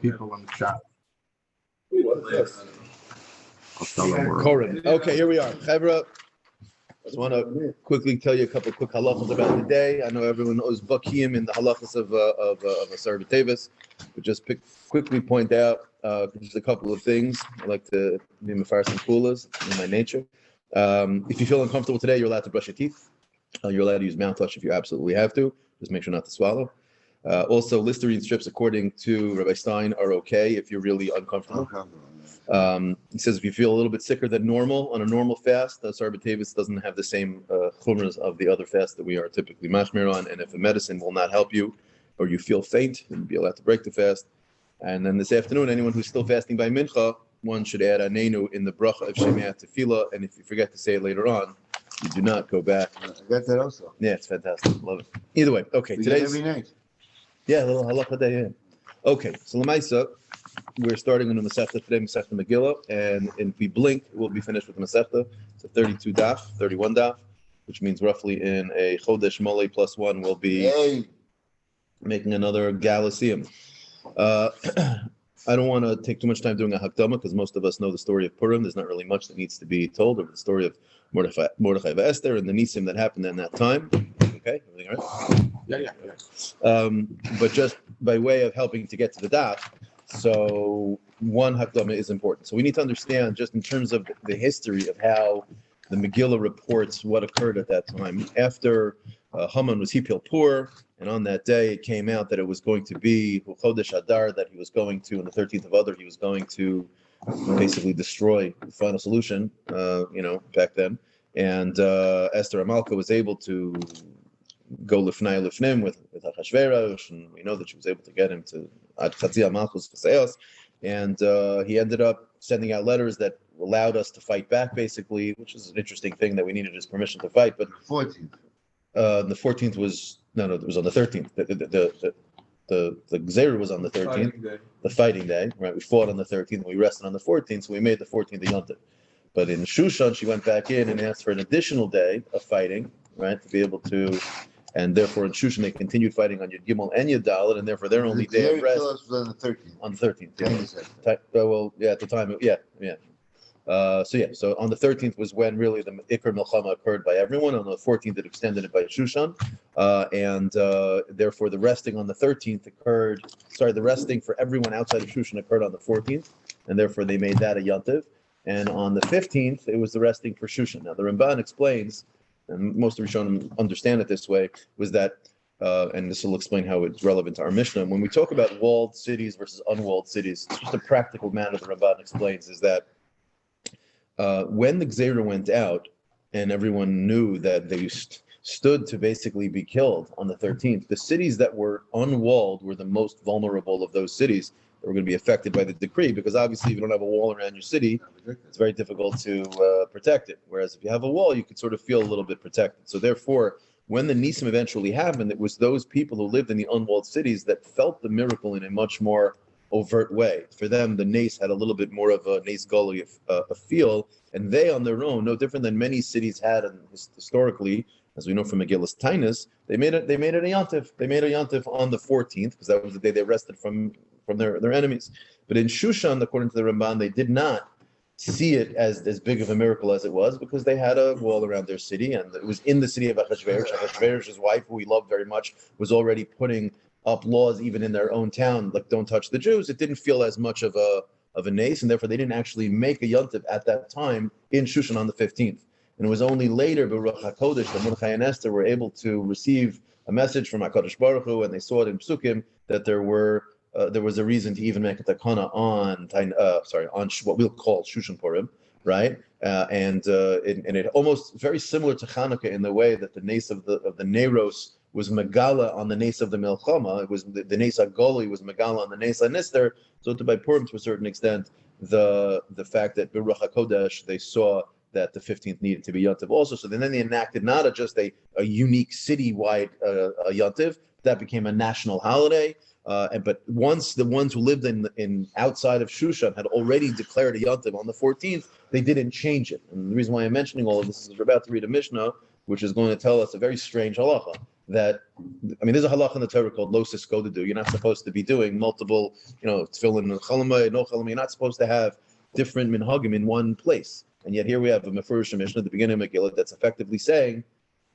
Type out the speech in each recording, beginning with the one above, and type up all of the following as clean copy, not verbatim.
People in the chat. Korim. Okay, here we are. Chevra, I just want to quickly tell you a couple of quick halachas about the day. I know everyone knows Bakim in the halachas of Asar B'Tevis, but just quickly point out just a couple of things. I like to be mefar some kulas in my nature. If you feel uncomfortable today, you're allowed to brush your teeth. You're allowed to use mouthwash if you absolutely have to. Just make sure not to swallow. Also, Listerine strips, according to Rabbi Stein, are okay if you're really uncomfortable. He says if you feel a little bit sicker than normal on a normal fast, Asar B'Tevis doesn't have the same chumras of the other fasts that we are typically mashmir on. And if a medicine will not help you, or you feel faint, you'll be allowed to break the fast. And then this afternoon, anyone who's still fasting by mincha, one should add anenu in the bracha of Shemeat Tefillah. And if you forget to say it later on, you do not go back. I got that also. Yeah, it's fantastic. Love it. Either way, okay. Today's every night. Yeah, a little halacha day. Yeah. Okay, so Lamaisa, we're starting on the Masechta today, Masechta Megilla, and if we blink, we'll be finished with the Masechta. It's a 31 daf, which means roughly in a Chodesh Mole plus one, we'll be making another Galasium. I don't want to take too much time doing a Hakdama because most of us know the story of Purim. There's not really much that needs to be told over the story of Mordechai Esther and the Nisim that happened in that time. Okay, everything all right? Yeah. But just by way of helping to get to the daf, so one Hakdama is important. So we need to understand just in terms of the history of how the Megillah reports what occurred at that time. After Haman was Hipil Pur, and on that day it came out that it was going to be Chodesh Adar, that he was going to, on the 13th of Adar, he was going to basically destroy the final solution, back then. And Esther Amalka was able to go lifnai lifnim with Achashverosh, and we know that she was able to get him to Ad Chatzia Malchus V'Seos, and he ended up sending out letters that allowed us to fight back, basically, which is an interesting thing that we needed his permission to fight. But 14th. The 14th was it was on the 13th. The Gzeira was on the 13th, the fighting day, right? We fought on the 13th, we rested on the 14th, so we made the 14th a Yontif. But in Shushan, she went back in and asked for an additional day of fighting, right, to be able to, and therefore in Shushan they continued fighting on Yud Gimel and Yud Dalet, and therefore their only day of rest was on the 13th. On the 13th. Well, yeah, at the time, yeah. So on the 13th was when really the Iker Milchama occurred by everyone. On the 14th, it extended it by Shushan, and therefore the resting on the 13th occurred. Sorry, the resting for everyone outside of Shushan occurred on the 14th, and therefore they made that a Yontiv. And on the 15th, it was the resting for Shushan. Now the Ramban explains, and most of Rishonim understand it this way, was that, and this will explain how it's relevant to our Mishnah. When we talk about walled cities versus unwalled cities, it's just a practical matter the Ramban explains is that when the Gzeira went out and everyone knew that they stood to basically be killed on the 13th, the cities that were unwalled were the most vulnerable of those cities that were going to be affected by the decree, because obviously if you don't have a wall around your city, it's very difficult to protect it. Whereas if you have a wall, you could sort of feel a little bit protected. So therefore, when the Nisim eventually happened, it was those people who lived in the unwalled cities that felt the miracle in a much more overt way. For them, the nace had a little bit more of a nace gully a feel, and they on their own, no different than many cities had, and historically, as we know from Megillah's Tainus, they made it a Yontif. They made a Yontif on the 14th because that was the day they rested from their enemies. But in Shushan, according to the Ramban, they did not see it as big of a miracle as it was because they had a wall around their city, and it was in the city of Achashverosh. Achashverosh's wife, who he loved very much, was already putting up laws even in their own town, like don't touch the Jews. It didn't feel as much of a nace, and therefore they didn't actually make a Yontif at that time in Shushan on the 15th. And it was only later, Baruch HaKodesh, that Mordechai and Esther were able to receive a message from HaKadosh Baruch Hu, and they saw it in Psukim that there was a reason to even make a takana on what we'll call Shushan Purim, right? And it almost very similar to Chanukah in the way that the nace of the Neros was Megalla on the nace of the Milchama. It was the nace Agoli was Megalla on the nace Nister. So by Purim, to a certain extent, the fact that Baruch HaKodesh, they saw that the 15th needed to be Yontiv also. So then they enacted not just a unique city-wide Yontiv, that became a national holiday. But once the ones who lived in outside of Shushan had already declared a Yontiv on the 14th, they didn't change it. And the reason why I'm mentioning all of this is we're about to read a Mishnah, which is going to tell us a very strange halacha. that, I mean, there's a halach in the Torah called lo siskodedu. You're not supposed to be doing multiple, tefillin and chalamah, no chalamah. You're not supposed to have different minhagim in one place. And yet here we have a Mefurish Mishnah at the beginning of Megillah that's effectively saying,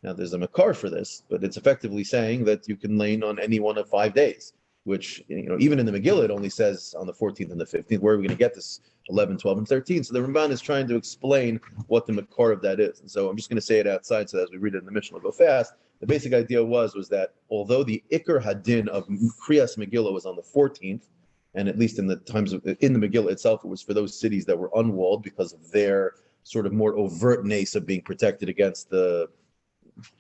now there's a makar for this, but it's effectively saying that you can lane on any one of 5 days, which, even in the Megillah, it only says on the 14th and the 15th. Where are we going to get this 11, 12, and 13? So the Ramban is trying to explain what the makar of that is. And so I'm just going to say it outside so that as we read it in the Mishnah, we'll go fast. The basic idea was that although the Iker Hadin of Kriyas Megillah was on the 14th, and at least in the Megillah itself, it was for those cities that were unwalled because of their sort of more overt nace of being protected against the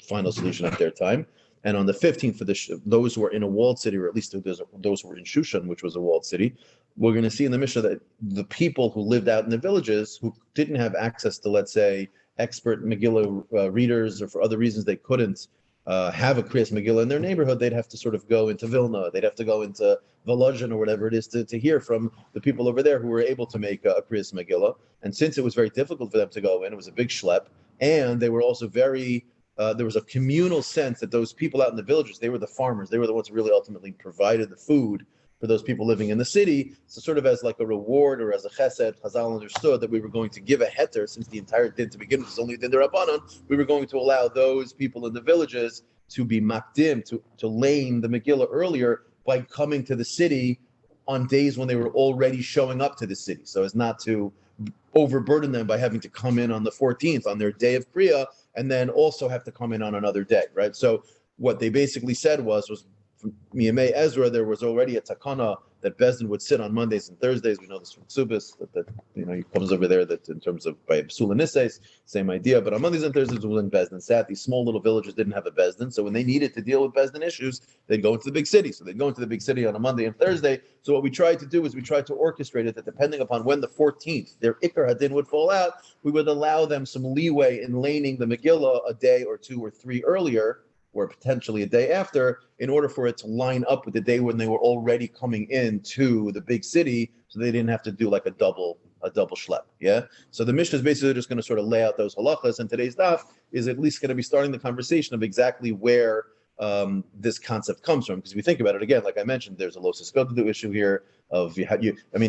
final solution at their time. And on the 15th, for those who are in a walled city, or at least those who were in Shushan, which was a walled city, we're going to see in the Mishnah that the people who lived out in the villages, who didn't have access to, let's say, expert Megillah readers, or for other reasons they couldn't have a Kriyas Megillah in their neighborhood, they'd have to sort of go into Vilna, they'd have to go into Volozhin or whatever it is to hear from the people over there who were able to make a Kriyas Megillah. And since it was very difficult for them to go in, it was a big schlep, and they were also very there was a communal sense that those people out in the villages, they were the farmers, they were the ones who really ultimately provided the food for those people living in the city. So sort of as like a reward or as a chesed, Chazal understood that we were going to give a heter, since the entire din to begin with is only din derabanan, we were going to allow those people in the villages to be makdim, to lane the Megillah earlier by coming to the city on days when they were already showing up to the city, so as not to overburden them by having to come in on the 14th on their day of Kriya, and then also have to come in on another day, right? So what they basically said was from Miyamei Ezra, there was already a takana that Bezdin would sit on Mondays and Thursdays. We know this from Ksubis, that he comes over there that in terms of by Psula Nises, same idea. But on Mondays and Thursdays was when Bezdin sat. These small little villages didn't have a Bezdin, so when they needed to deal with Bezdin issues, they'd go into the big city. So they'd go into the big city on a Monday and Thursday. So what we tried to do is we tried to orchestrate it that depending upon when the 14th, their Iker Hadin would fall out, we would allow them some leeway in laning the Megillah a day or 2 or 3 earlier, or potentially a day after, in order for it to line up with the day when they were already coming into the big city, so they didn't have to do like a double schlep. Yeah. So the Mishnah is basically just going to sort of lay out those halachas, and today's daf is at least going to be starting the conversation of exactly where this concept comes from. Because if you think about it again, like I mentioned, there's a lo siskodedu issue here of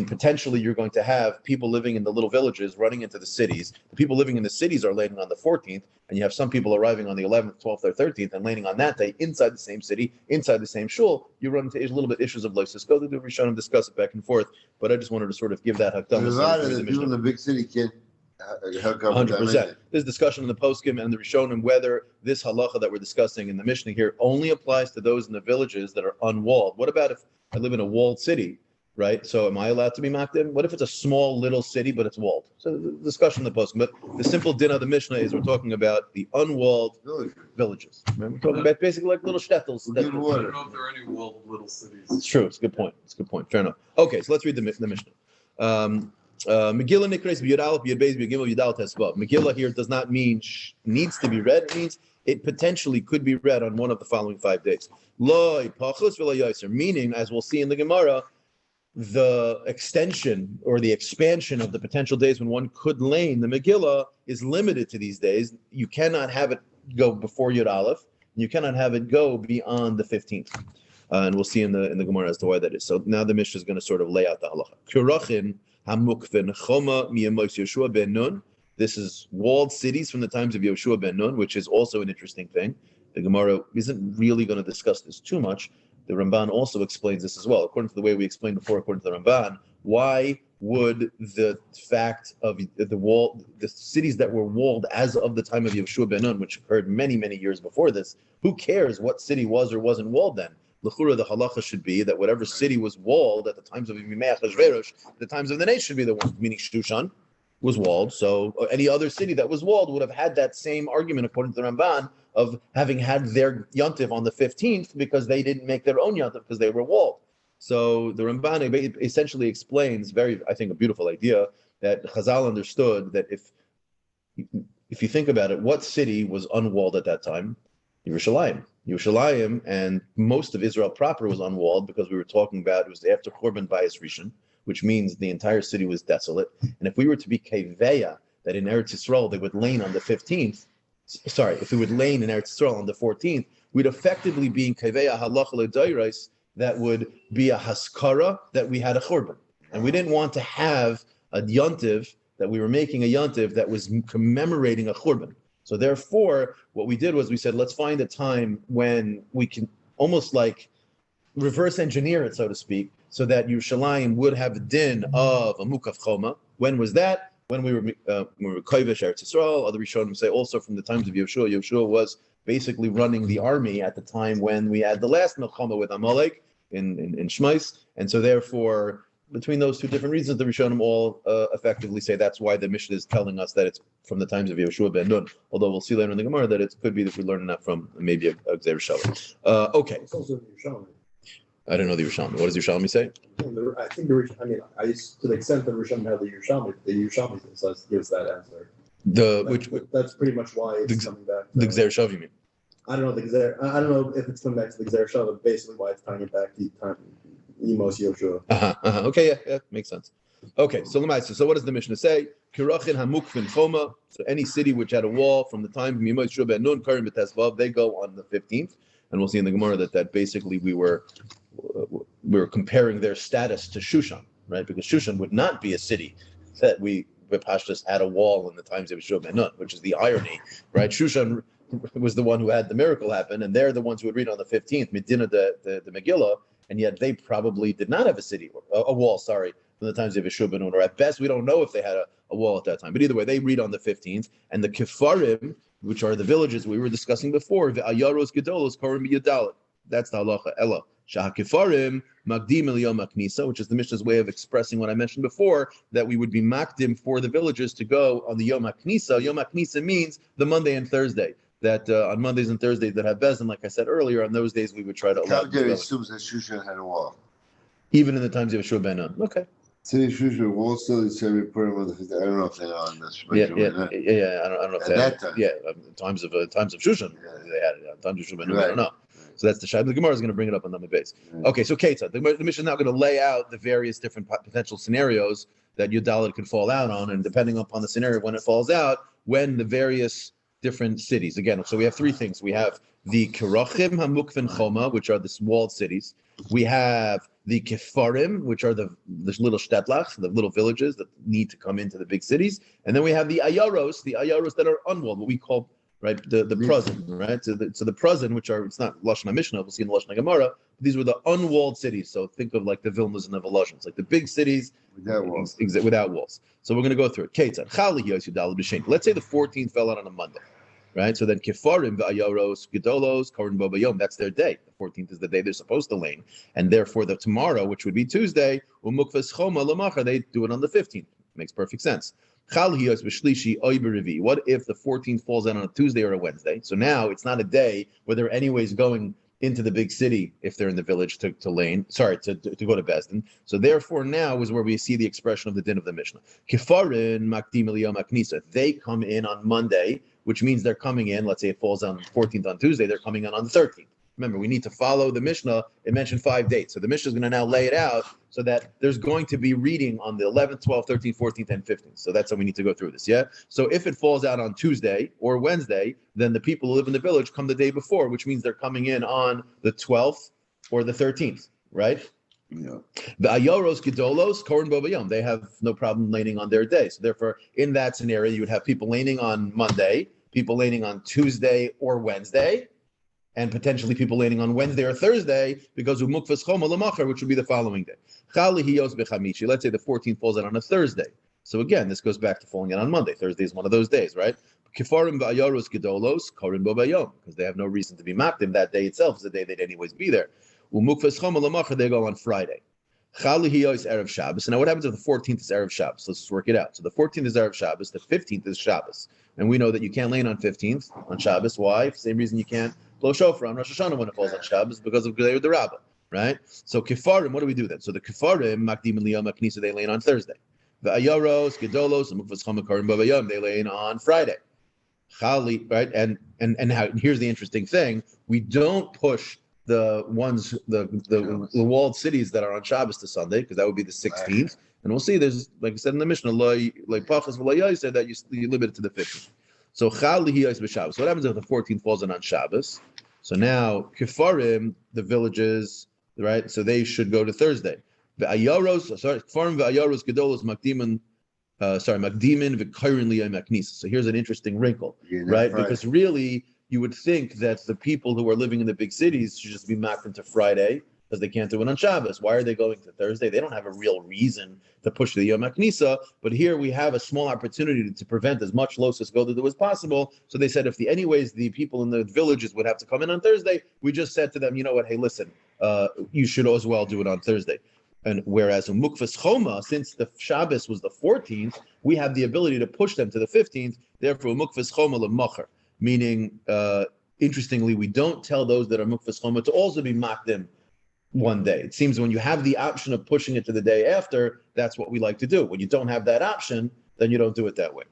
potentially you're going to have people living in the little villages running into the cities. The people living in the cities are landing on the 14th, and you have some people arriving on the 11th, 12th, or 13th and landing on that day inside the same city, inside the same shul. You run into a little bit issues of lo siskodedu. We're trying to discuss it back and forth, but I just wanted to sort of give that hakdama. There's a lot of the people in the big city can't hook up with 100%. There's discussion in the poskim and the Rishonim whether this halacha that we're discussing in the Mishnah here only applies to those in the villages that are unwalled. What about if I live in a walled city, right? So am I allowed to be makdim? What if it's a small little city but it's walled? So the discussion in the poskim. But the simple din of the Mishnah is we're talking about the unwalled villages. Right? We're talking about basically like little shtetls. I don't know if there are any walled little cities. It's true. It's a good point. Fair enough. Okay, so let's read the Mishnah. Megillah Nikres B'Yud Aleph B'Yud Beis B'Yud Gimel Yud Aleph Tesvav. Megillah here does not mean needs to be read. It means it potentially could be read on one of the following 5 days. Loi Pachos V'Lo Yoser, meaning, as we'll see in the Gemara, the extension or the expansion of the potential days when one could lane the Megillah is limited to these days. You cannot have it go before Yud Aleph, and you cannot have it go beyond the 15th. And we'll see in the Gemara as to why that is. So now the Mishnah is going to sort of lay out the halacha. Kurachin Hamukven Choma Miyamos Yeshua ben Nun. This is walled cities from the times of Yeshua ben Nun, which is also an interesting thing. The Gemara isn't really going to discuss this too much. The Ramban also explains this as well. According to the way we explained before, according to the Ramban, why would the fact of the cities that were walled as of the time of Yeshua ben Nun, which occurred many, many years before this, who cares what city was or wasn't walled then? L'chura, the halacha should be that whatever city was walled at the times of Yimei Achashverosh, the times of the nation should be the one, meaning Shushan was walled. So any other city that was walled would have had that same argument, according to the Ramban, of having had their yontiv on the 15th because they didn't make their own yontiv because they were walled. So the Ramban essentially explains I think, a beautiful idea that Chazal understood that if you think about it, what city was unwalled at that time? Yerushalayim, and most of Israel proper was unwalled because we were talking about it was after Churban Bayis Rishon, which means the entire city was desolate. And if we were to be keveya that in Eretz Yisrael they would lane on the 15th, if we would lane in Eretz Yisrael on the 14th, we'd effectively be in Kaveya Halacha L'Dairais that would be a Haskara that we had a Churban. And we didn't want to have a Yontiv, that we were making a Yontiv that was commemorating a Churban. So therefore, what we did was we said, let's find a time when we can almost like reverse engineer it, so to speak, so that Yerushalayim would have a din of a Mukaf Choma. When was that? When we were Kovish Eretz Yisrael. Other Rishonim say also from the times of Yeshua. Yeshua was basically running the army at the time when we had the last Milchama with Amalek in Shmais. And so therefore, between those two different reasons, the Rishonim all effectively say that's why the Mishnah is telling us that it's from the times of Yeshua ben Nun. Although we'll see later in the Gemara that it could be that we're learning that from maybe a Gzeir Shalom. Okay. It's also the Yerushalmi. I don't know the Yerushalmi. What does Yerushalmi say? I think I used to the extent that Yerushalmi had the Yerushalmi gives that answer. That's pretty much why it's coming back. The Gzeir Shav, you mean? I don't know I don't know if it's coming back to the Gzeir Shav, but basically why it's tying it back to Emos Yoshua. Okay, yeah, makes sense. Okay, so what does the Mishnah say? Kirachin hamukvin choma. So any city which had a wall from the time of Yimos Yeshua ben Nun, Karim b'Tesvav, they go on the 15th. And we'll see in the Gemara that basically we were comparing their status to Shushan, right? Because Shushan would not be a city that we Pashtus had a wall in the times of Yeshua ben Nun, which is the irony, right? Shushan was the one who had the miracle happen, and they're the ones who would read on the 15th, Medina the Megilla, and yet they probably did not have a wall, from the times of Yeshua ben Nun, or at best we don't know if they had a wall at that time. But either way, they read on the 15th, and the Kifarim, which are the villages we were discussing before, the Ayaros Gedolos Karim Yadalit. That's the halacha. Ella Shahakifarim Magdim Eliyom Aknisa, which is the Mishnah's way of expressing what I mentioned before, that we would be makdim for the villages to go on the Yom Aknisa. Yom Aknisa means the Monday and Thursday. That on Mondays and Thursdays that have Bezin, like I said earlier, on those days we would try to allow. Calgary assumes that Shushan had a wall. Even in the times of Yeshua ben Nun. Okay. City Shushan wall still is every put him on the 15th. I don't know if they are on this. Yeah. I don't know if at that time. Yeah, times of Shushan, they had it. Times of Shushan ben Nun, I don't know. So that's the Shai. The Gemara is going to bring it up on the base. Okay, so Ketzah, the Mishnah is now going to lay out the various different potential scenarios that Yudalit could fall out on, and depending upon the scenario when it falls out, when the various different cities. Again, so we have three things. We have the Kirachim Hamukvin Choma, which are the walled cities. We have the Kefarim, which are the little shtetlach, the little villages that need to come into the big cities. And then we have the Ayaros that are unwalled, what we call, right, the Prozin, right? So the Prozin, which are, it's not Lashon HaMishnah, we'll see in the Lashon HaGemara, but these were the unwalled cities. So think of like the Vilnas and the Volozhins, like the big cities without walls. So we're going to go through it. Ketzad, Chali Yos Yudal B'Shen. Let's say the 14th fell out on a Monday. Right, so then Kifarim, V'ayaros, Gedolos, Korin Bo Bayom, that's their day. The 14th is the day they're supposed to lane, and therefore the tomorrow, which would be Tuesday, Umukvas Choma Lamacha, they do it on the 15th. Makes perfect sense. Chal Hiyos B'Shlishi Oy B'Revi. What if the 14th falls out on a Tuesday or a Wednesday? So now it's not a day where they're anyways going into the big city if they're in the village to go to Besdin. So therefore now is where we see the expression of the din of the Mishnah. Kifarin Makdim Eliyom Aknisa. They come in on Monday, which means they're coming in, let's say it falls on the 14th on Tuesday, they're coming in on the 13th. Remember, we need to follow the Mishnah. It mentioned 5 dates. So the Mishnah is going to now lay it out so that there's going to be reading on the 11th, 12th, 13th, 14th, and 15th. So that's how we need to go through this, yeah? So if it falls out on Tuesday or Wednesday, then the people who live in the village come the day before, which means they're coming in on the 12th or the 13th, right? Yeah. The Ayoros Gedolos, Korin Bobayom, they have no problem laning on their day. So therefore, in that scenario, you would have people laning on Monday, people laning on Tuesday or Wednesday, and potentially people laning on Wednesday or Thursday because of Mukvas Choma Lamacher, which would be the following day. Chali Hiyos Bechamishi. Let's say the 14th falls out on a Thursday. So again, this goes back to falling out on Monday. Thursday is one of those days, right? Kifarim Ba'ayaros Gedolos, Korin Bobayom, because they have no reason to be makdim. That day itself is the day they'd anyways be there. Umukvas Choma Lamacher, they go on Friday. Chali Hiyos Erev Shabbos. So now what happens if the 14th is Erev Shabbos? Let's just work it out. So the 14th is Erev Shabbos, the 15th is Shabbos. And we know that you can't lane on 15th on Shabbos. Why? Same reason you can't blow shofar on Rosh Hashanah when it falls on Shabbos, because of Gedei the Rabbah, right? So Kifarim, what do we do then? So the Kifarim, Makdim Eliyom Aknisa, they lane on Thursday. The Ayaros, Gedolos, and Mukvas Chama Karim Bavayom, they lane on Friday. Chali, right? And here's the interesting thing: we don't push the walled cities that are on Shabbos to Sunday, because that would be the 16th. And we'll see. There's, like I said in the Mishnah, like Pachas V'Layai said that you limit it to the 15th. So Chal Lihiyos b'Shabbos. What happens if the 14th falls in on Shabbos? So now Kifarim, the villages, right? So they should go to Thursday. Kifarim ve'ayaros gedolos makdimin. Makdimin v'kairin liyom haknisa. So here's an interesting wrinkle, right? Because really, you would think that the people who are living in the big cities should just be mapped into Friday because they can't do it on Shabbos. Why are they going to Thursday? They don't have a real reason to push the Yom HaKnisa, but here we have a small opportunity to prevent as much Losas Godu as possible. So they said, if the people in the villages would have to come in on Thursday, we just said to them, you know what, hey, listen, you should as well do it on Thursday. And whereas in Mukfas Choma, since the Shabbos was the 14th, we have the ability to push them to the 15th, therefore Mukfas Choma l'macher, meaning, interestingly, we don't tell those that are Mukfas Choma to also be makdim one day. It seems when you have the option of pushing it to the day after, that's what we like to do. When you don't have that option, then you don't do it that way.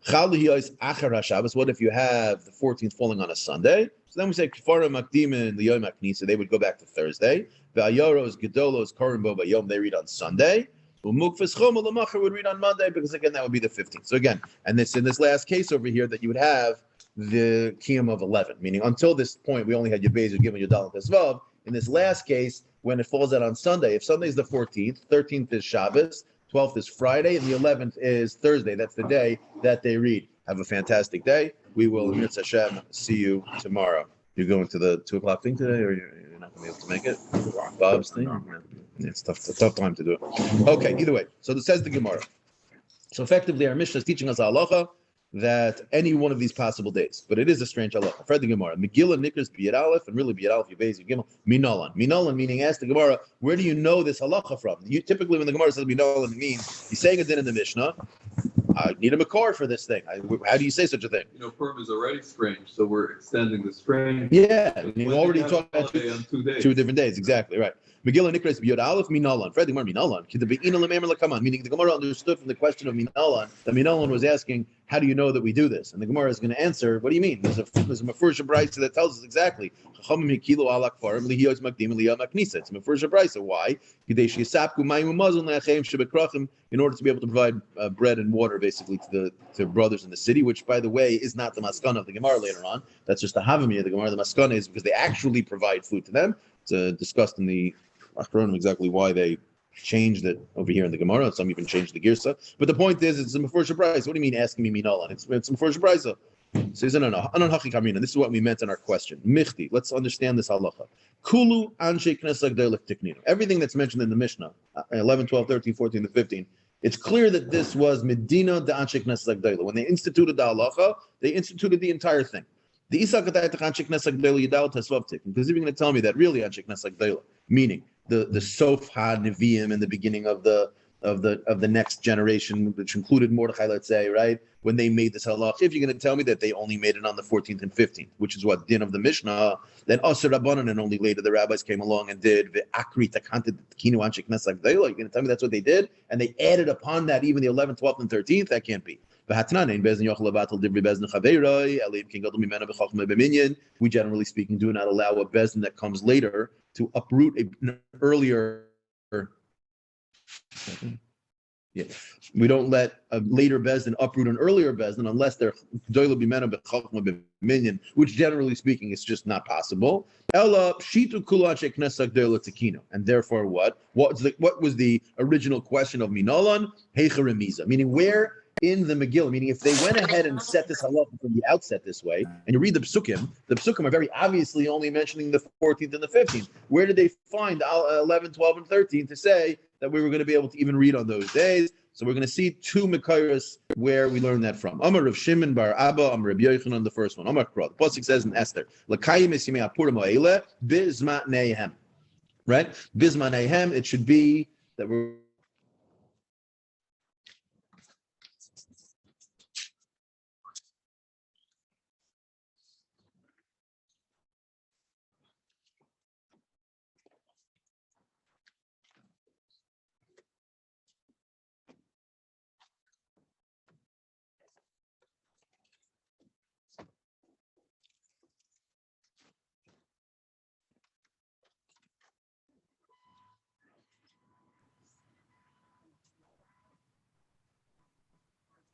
What if you have the 14th falling on a Sunday? So then we say Kfara Makdimin Liyom HaKnisa, they would go back to Thursday. V'ayoros Gedolos Korim Bo Bayom, they read on Sunday. Mukfas Choma l'macher would read on Monday, because again that would be the 15th. So again, and this in this last case over here, that you would have the Kiyam of 11, meaning until this point we only had Yebez, Gimel, Yudal, and Tesvav. In this last case, when it falls out on Sunday, if Sunday is the 14th, 13th is Shabbos, 12th is Friday, and the 11th is Thursday. That's the day that they read. Have a fantastic day. We will, Mirz Hashem, see you tomorrow. You're going to the 2 o'clock thing today, or you're not going to be able to make it? Bob's thing? Yeah, it's tough. It's a tough time to do it. Okay, either way. So this says the Gemara. So effectively, our Mishnah is teaching us halacha that any one of these possible days, but it is a strange halacha. Fred the Gemara, Megilla Nikras B'Yad Aleph, and really B'Yad Aleph Yubez Yugimel Minolan. Minolan meaning, ask the Gemara, where do you know this halacha from? You typically, when the Gemara says Minolan, it means he's saying a din in the Mishnah. I need a makor for this thing. How do you say such a thing? Purim is already strange, so we're extending the strange. Yeah, we already talked about two different days. Exactly right. Megillah Nikras B'Yod Aleph Minalan. Fred the Gemara Minalan. Meaning the Gemara understood from the question of Minalan that Minalan was asking, how do you know that we do this? And the Gemara is going to answer, what do you mean? There's a Mefurish Brayso that tells us exactly. It's a Mefurish Brayso. Why? In order to be able to provide bread and water, basically, to brothers in the city, which, by the way, is not the maskana of the Gemara later on. That's just the Havamiyah of the Gemara. The maskana is because they actually provide food to them. It's discussed in the Achronim exactly why they changed it over here in the Gemara. Some even changed the Girsa. But the point is, it's a Mefurish Brayso. What do you mean asking me Minalan? It's a Mefurish Brayso. So this is what we meant in our question. Michti, let's understand this halacha. Kulu anshe knesset gdolek tikninu. Everything that's mentioned in the Mishnah, 11, 12, 13, 14, and 15, it's clear that this was Medina de anshe knesset gdolek. When they instituted the halacha, they instituted the entire thing. The Isa katayt anshe knesset gdolek yidal tesvav tik. Because you're going to tell me that really anshe knesset gdolek, meaning the Sof HaNeviim in the beginning of the next generation, which included Mordechai, let's say, right? When they made this halach, if you're going to tell me that they only made it on the 14th and 15th, which is what din of the Mishnah, then Asur Rabbanan, and only later the rabbis came along and did the Akri Takanted Kinu Anshik Nesak Dayla. You're going to tell me that's what they did, and they added upon that even the 11th, 12th, and 13th? That can't be. We generally speaking do not allow a bezin that comes later to uproot an earlier. Yeah, we don't let a later bezdin uproot an earlier bezdin unless they're doyle b'mena b'chachma b'minyan, which generally speaking is just not possible. Ella shitu kulach knesset doyle tekino, and therefore what? What was the original question of Minolan? Heicha remiza, meaning where in the Megillah, meaning if they went ahead and set this halacha from the outset this way, and you read the psukim are very obviously only mentioning the 14th and the 15th. Where did they find 11, 12, and 13 to say that we were going to be able to even read on those days? So we're going to see two Mekayos where we learn that from. Amar Rav Shimon bar Abba, Amar Rabbi Yochanan, the first one. Amar Kra. The pasuk says in Esther, L'kayim es yimei hapurim ha'eleh bizmatneihem. Right? Bizmatneihem. It should be that we're.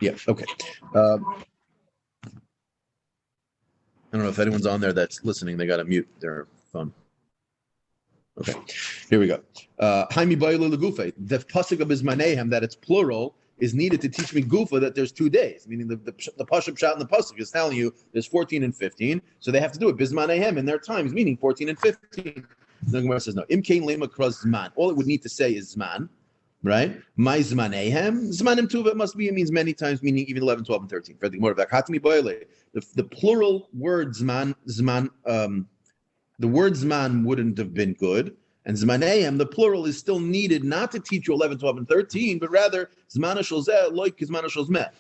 Yeah. Okay. I don't don't know if anyone's on there that's listening. They got to mute their phone. Okay, here we go. Haimi Weiler Legufe. The pasuk of Bismanehem that it's plural is needed to teach me Gufa that there's 2 days. Meaning the pasuk shot in the pasuk is telling you there's 14 and 15, so they have to do it Bismanehem in their times, meaning 14 and 15. The Gemara says no. Imkain lema kras zman. All it would need to say is zman, right? My zmanehem zmanim tuva must be. It means many times, meaning even 11, 12, and 13. For the Gemara vakhatmi boile. The plural word zman. The word zman wouldn't have been good. And zmanehem, the plural, is still needed not to teach you 11, 12, and 13, but rather zmana shalzeh loik zmana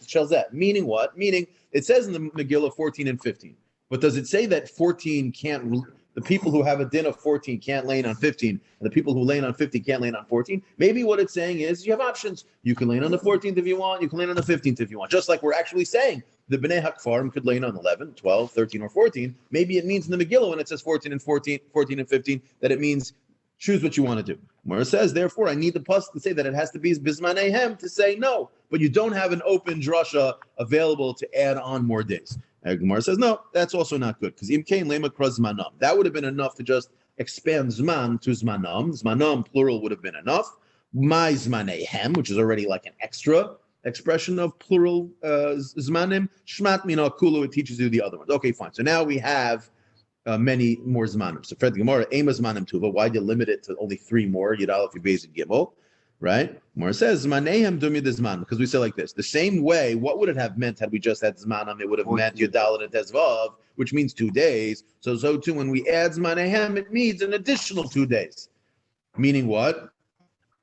shalzeh. Meaning what? Meaning it says in the Megillah 14 and 15. But does it say that 14 can't? The people who have a din of 14 can't lay on 15, and the people who lay on 15 can't lay on 14? Maybe what it's saying is you have options. You can lay on the 14th if you want. You can lay on the 15th if you want. Just like we're actually saying the Bnei Hakfarim could lay on 11, 12, 13, or 14. Maybe it means in the Megillah when it says 14 and 14 and 15 that it means choose what you want to do. Gemara says, therefore, I need the pasuk to say that it has to be Bismanehem to say no, but you don't have an open drasha available to add on more days. Gemara says, no, that's also not good, because imkain lema kras zmanam. That would have been enough to just expand zman to zmanam. Zmanam, plural, would have been enough. My zmanehem, which is already like an extra expression of plural zmanim. Shmat mina kulu, it teaches you the other ones. Okay, fine. So now we have many more zmanim. So for the Gemara, ema zmanim tuva. Why do you limit it to only 3 more? Yud Aleph, Yud Beis, Yud Gimel, right? Gemara says zmanehem dumi de zman, because we say like this. The same way, what would it have meant had we just had zmanam? It would have meant Yud Dalet and Tezvav, which means 2 days. So too, when we add zmanehem, it means an additional 2 days. Meaning what?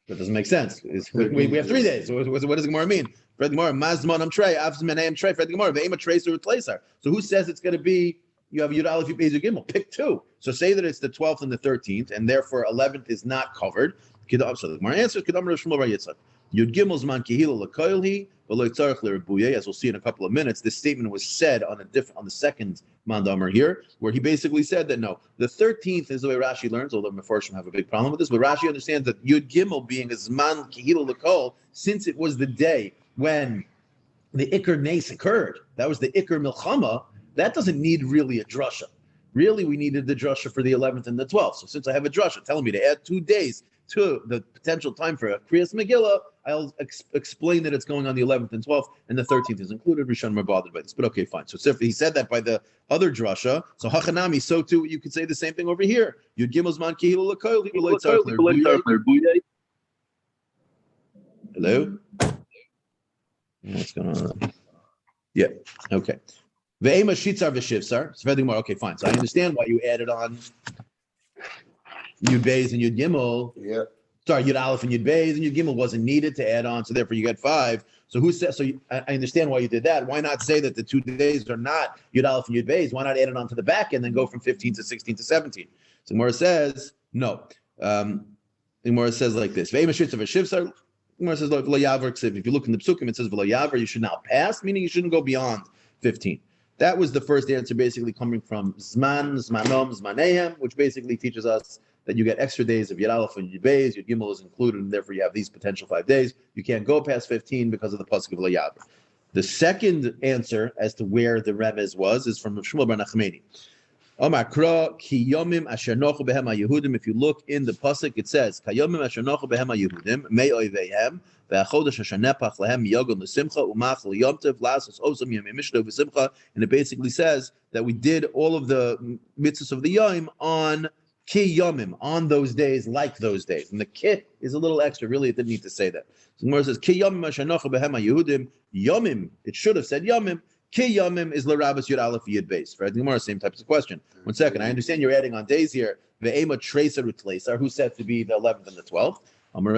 That doesn't make sense. We have 3 days. So what does Gemara mean? For the Gemara, mazmanam trey, avzmanehem trey. For the Gemara, ve'ema tracer utleisar. So who says it's going to be? You have Yud Aleph, Yud Beis, Yud Gimel. Pick 2. So say that it's the 12th and the 13th, and therefore 11th is not covered. So the Gemara answers, Kedam Rav Shmuel bar Yitzchak. Yud Gimel zman kehila lekoilhi, v'lo yitzarech l'rebuye. As we'll see in a couple of minutes, this statement was said on the second mandamar here, where he basically said that no, the 13th is the way Rashi learns, although Mefarshim have a big problem with this, but Rashi understands that Yud Gimel being a zman kehila lekol, since it was the day when the Iker Nes occurred, that was the Iker Milchama, that doesn't need really a drasha. Really, we needed the drasha for the 11th and the 12th. So since I have a drasha telling me to add 2 days to the potential time for a Kriyas Megillah, I'll explain that it's going on the 11th and 12th, and the 13th is included. Rishonim are bothered by this, but okay, fine. So he said that by the other drasha. So Hachanami, so too, you could say the same thing over here. Yud Gimel Zman Kehila L'Koil, hello? What's going on? Yeah, okay. Ve'ema shitzar v'shivsar. So okay, fine. So I understand why you added on Yud Beis and Yud Gimel. Yeah. Sorry, Yud Aleph and Yud Beis and Yud Gimel wasn't needed to add on, so therefore you get 5. So who says? So I understand why you did that. Why not say that the 2 days are not Yud Aleph and Yud Beis? Why not add it on to the back and then go from 15 to 16 to 17? So Gemara says no. Gemara says like this: Ve'ema shitzar v'shivsar. Gemara says lo yavar ksiv. If you look in the psukim, it says v'lo yavar. You should not pass, meaning you shouldn't go beyond 15. That was the first answer, basically coming from Zman, Zmanom, Zmanehem, which basically teaches us that you get extra days of Yud Aleph and Yud Beis. Yud Gimel is included, and therefore you have these potential 5 days. You can't go past 15 because of the pasuk of Lo Yavar. The second answer as to where the remez was is from Rav Shmuel bar Nachmani. Omakra ki yomim asher nochu behem haYehudim. If you look in the pasuk, it says Kayomim asher nochu behem haYehudim mei oivehem ve'achodesh asher nepach lehem yogon l'simcha umach l'yomtev lasos osam yomim mishlo v'simcha. And it basically says that we did all of the mitzvahs of the yom on ki yomim, on those days, like those days. And the ki is a little extra. Really, it didn't need to say that. So Gemara says ki yomim asher nochu behem haYehudim yomim. It should have said yomim. Ki yomim is l'rabas Yud Aleph Yud Beis. For the Gemara, same types of question. 1 second, I understand you're adding on days here. Ve'ema tracer utleisar, who's said to be the 11th and the 12th. Amar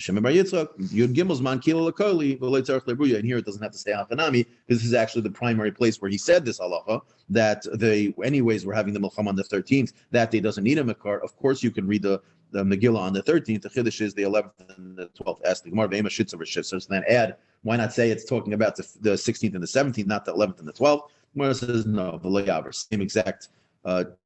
Shemem bar Yitzchak Yud Gimel Zman Kila L'Koli v'lo yitzarech l'Rebuya. And here it doesn't have to say Hachanami, because this is actually the primary place where he said this halacha, that they anyways were having the Milchama on the 13th. That day doesn't need a Makar. Of course, you can read the Megillah on the 13th. The Chiddush is the 11th and the 12th. Ask the Gemara ve'ema shitza v'shivsar. So then add. Why not say it's talking about the 16th and the 17th, not the 11th and the 12th? Gemara says no, v'lo yavar. Same exact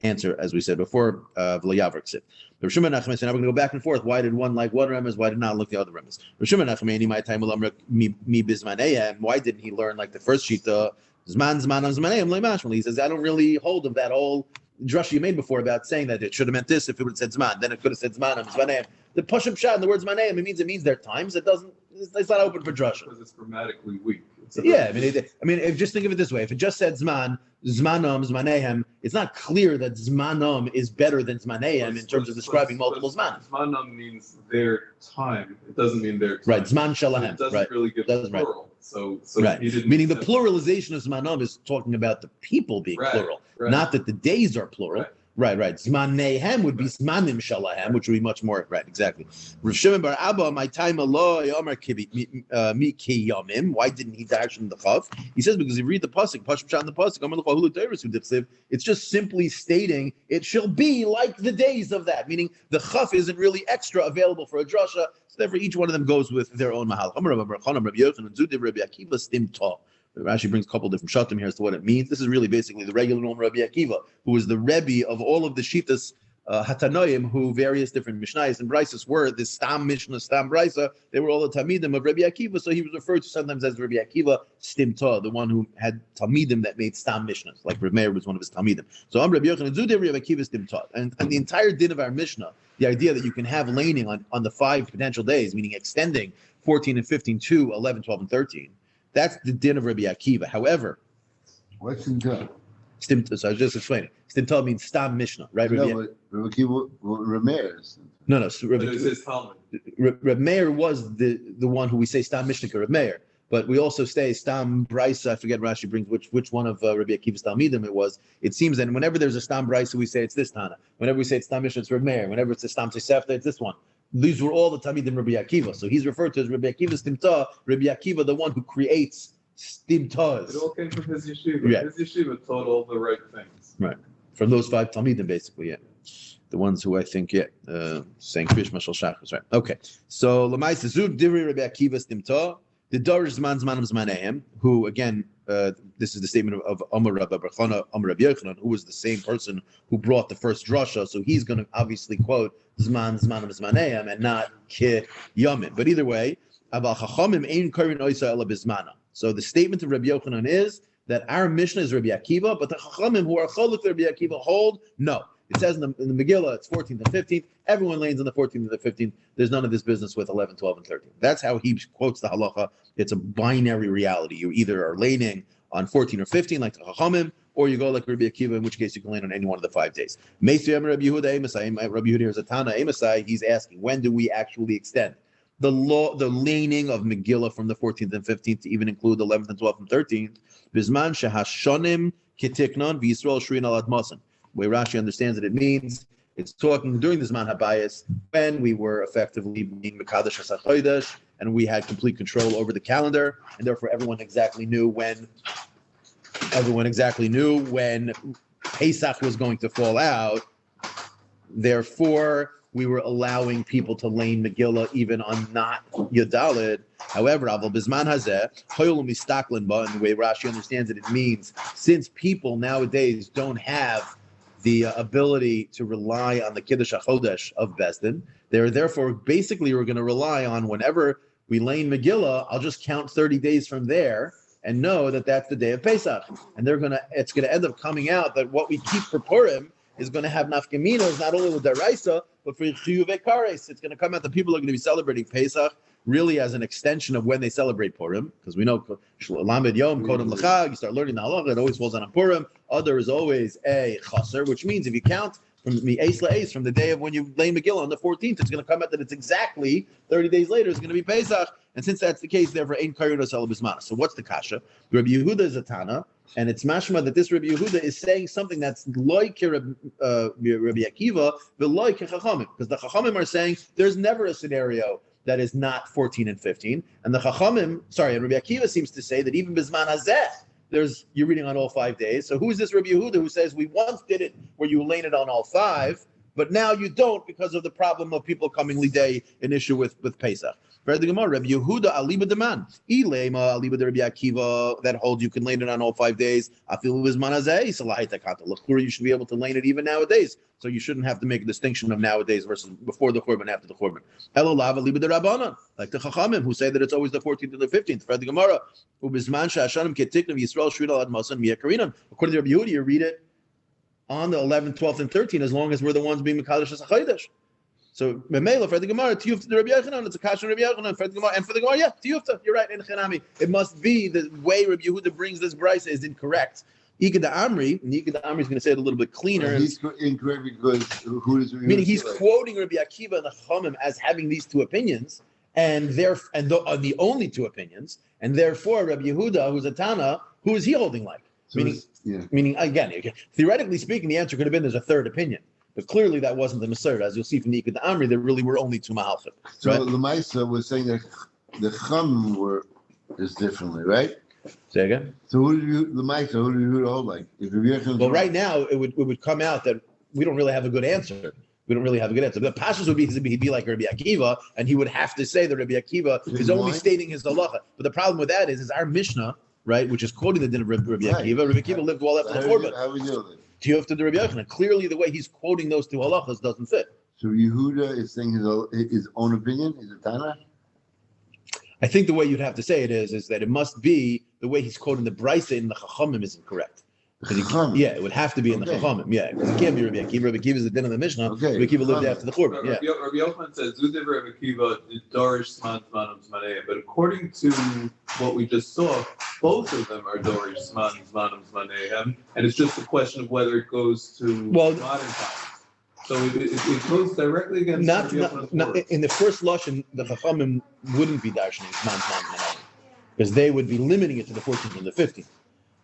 answer as we said before, v'lo yavar ksiv. Rav Shimon Nachman said, now we're going to go back and forth. Why did one like one remez? Why did not look the other remez? Rav Shimon Nachman, my time mi bizmanehem. Why didn't he learn like the first shita Zman zmanam zmaneim le'mashmal. He says, I don't really hold of that whole drasha you made before about saying that it should have meant this if it would have said zman. Then it could have said zmanam zmaneim. The push up shot in the word zmaneim, it means their times. It doesn't. It's not open for drasha. Because it's grammatically weak. Yeah, if just think of it this way: if it just said zmanam, zmanehem, it's not clear that zmanam is better than zmanehem in terms of describing multiple zman. Zmanam means their time. It doesn't mean their time. Right, zman shalahem. It doesn't really give the plural. Right. So right. Meaning the pluralization of zmanam is talking about the people being plural, not that the days are plural. Right. Zmanehem would be zmanim shalahem, which would be much more right. Exactly. Rav Shimon bar Abba, my time Allah Yomar Miki Yomim. Why didn't he dash in the chaf? He says because if you read the pasuk, Pashim Shan the pasuk, it's just simply stating it shall be like the days of that. Meaning the chaf isn't really extra available for a drasha. So therefore, each one of them goes with their own mahal. Rashi brings a couple different shatim here as to what it means. This is really basically the regular norm Rabbi Akiva, who was the Rebbe of all of the Shitas Hatanoim, who various different Mishnayos and Brises were, the Stam Mishnah, Stam Brisa, they were all the Talmidim of Rabbi Akiva, so he was referred to sometimes as Rabbi Akiva Stimta, the one who had Talmidim that made Stam Mishnahs, like Rav Meir was one of his Talmidim. So I'm Rabbi Yochanan Zudev, Rabbi Akiva Stimta. And the entire din of our Mishnah, the idea that you can have laning on the 5 potential days, meaning extending 14 and 15 to 11, 12, and 13, that's the din of Rabbi Akiva. However, what's Stimta? Stimta. So I was just explaining. Stimta means Stam Mishnah, right? No, but Rabbi Akiva, Rameir is. No. So Rabbi Meir was the one who we say Stam Mishnah to Rabbi Meir, but we also say Stam Brisa. I forget Rashi brings which one of Rabbi Akiva's Talmidim it was. It seems that whenever there's a Stam Brisa, we say it's this Tana. Whenever we say it's Stam Mishnah, it's Rabbi Meir. Whenever it's a Stam Tosefta, it's this one. These were all the Talmidim Rabbi Akiva. So he's referred to as Rabbi Akiva Stimta, Rabbi Akiva, the one who creates Stimtas. It all came from his yeshiva. Yeah. His yeshiva taught all the right things. Right. From those 5 Talmidim, basically, yeah. The ones who I think, saying Krish Mashal Shachas, right. Okay. So, Lamaisa Zud Divri Rabbi Akiva Stimta, the Darish Zman Zmanam Zmanehem, who, again, this is the statement of Amar Rabbi Barchana, Amar Rabbi Yochanan, who was the same person who brought the first drasha. So he's going to obviously quote Zman Zmanam Zmanehem and not Ki Yamin. But either way, Abal Chachamim Ein Karin Oisa Ela Bizmana. So the statement of Rabbi Yochanan is that our Mishnah is Rabbi Akiva, but the Chachamim who are Choluk Rabbi Akiva hold no. It says in the Megilla, it's 14th and 15th. Everyone lanes on the 14th and the 15th. There's none of this business with 11, 12, and 13. That's how he quotes the halacha. It's a binary reality. You either are laning on 14 or 15, like the Chachamim, or you go like Rabbi Akiva, in which case you can lane on any one of the 5 days. Rabbi Yehuda here is a Tana Amasai. He's asking, when do we actually extend the laning of Megillah from the 14th and 15th to even include the 11th and 12th and 13th? Bizman shehashonim kitiknon v'Yisrael shrin al admasim. The way Rashi understands it means it's talking during the Zman HaBayis when we were effectively being Mekadosh HaSachodesh and we had complete control over the calendar, and therefore everyone exactly knew when Pesach was going to fall out. Therefore, we were allowing people to lane Megillah even on not Yudalid. However, Aval Bizman Hazeh, Hoyol Mistaklin Ba, and the way Rashi understands it, it means since people nowadays don't have the ability to rely on the Kiddush HaChodesh of Besdin, they're therefore basically we're going to rely on whenever we lane Megillah, I'll just count 30 days from there and know that that's the day of Pesach. And it's going to end up coming out that what we keep for Purim is going to have nafkaminos, not only with Daraisa, but for Chiyuvei Kares. It's going to come out that people are going to be celebrating Pesach really as an extension of when they celebrate Purim, because we know Lamed Yom, Kodem L'Chag, you start learning the halacha, it always falls on Purim. Other is always a chaser, which means if you count from the Ace LaAce, from the day of when you lay Megillah on the 14th, it's going to come out that it's exactly 30 days later, it's going to be Pesach. And since that's the case, therefore, Ein Karyunos Ela Bismana. So what's the kasha? Rabbi Yehuda is a Tana, and it's mashma that this Rabbi Yehuda is saying something that's like Rabbi Akiva, but like Chachamim, because the Chachamim are saying there's never a scenario that is not 14 and 15, and the Chachamim, and Rabbi Akiva seems to say that even Bizman Hazeh, you're reading on all 5 days. So who is this Rabbi Yehuda who says we once did it where you lane it on all 5, but now you don't because of the problem of people coming liday an issue with Pesach. Rabbi Yehuda aliba deman, ilema aliba de Rabbi Akiva that holds you can lane it on all 5 days. I feel it was manazei salahita kata. L'chura you should be able to lane it even nowadays. So you shouldn't have to make a distinction of nowadays versus before the Churban, after the Churban. Elolav aliba de Rabbanan, like the Chachamim who say that it's always the 14th and the 15th. Read the Gemara. Ubizman she'ashanim ketiknav Yisrael shvila ad masan miyakarinan. According to Rabbi Yehuda, you read it on the 11th, 12th, and 13th, as long as we're the ones being Mekadosh as a Chaydash. So, Memela, for the Gemara, Tiyufta the Rabbi Yochanan, it's a Kasha Rabbi Yochanan, for the Gemara, and for the Gemara, yeah, Tiyufta, you're right, in Chanami. It must be the way Rabbi Yehuda brings this brisa is incorrect. Ika the Amri, and Ika the Amri is going to say it a little bit cleaner. He's incorrect because who is meaning he's quoting Rabbi Akiva and the Chachamim as having these two opinions, and the only two opinions, and therefore Rabbi Yehuda, who's a Tana, who is he holding like? So Meaning, again, theoretically speaking, the answer could have been there's a third opinion. But clearly that wasn't the Masur. As you'll see from the Ikad Amri, there really were only two Mahalchim. So right? Lamaisa was saying that the Chum is differently, right? Say again? So who do you hold like? Well, right now, it would come out that we don't really have a good answer. The Pashas would be he'd be like Rabbi Akiva, and he would have to say that Rabbi Akiva is only stating his halacha. But the problem with that is our Mishnah, right, which is quoting the din of Rabbi Akiva. Rabbi Akiva lived well after the Churban. How we do it? Tiyufta the Rabbi Yochanan. Clearly, the way he's quoting those two halachas doesn't fit. So Yehuda is saying his own opinion. Is it Tana? I think the way you'd have to say it is that it must be the way he's quoting the brisa in the Chachamim is incorrect. Yeah, it would have to be in the Chachamim. Yeah, because it can't be Rabbi Akiva. Rabbi Akiva is the din of the Mishnah. Rabbi Akiva lived after the Churban. Yeah. Rabbi Yochanan says, "Zudev Rabbi Akiva dorish zman zmanam zmanei." But according to what we just saw, both of them are dorish zman zmanam zmanei, and it's just a question of whether it goes to modern times. So it goes directly against. Not in the first lashon, the Chachamim wouldn't be darshaning zman zmanei because they would be limiting it to the 14th and the 15th.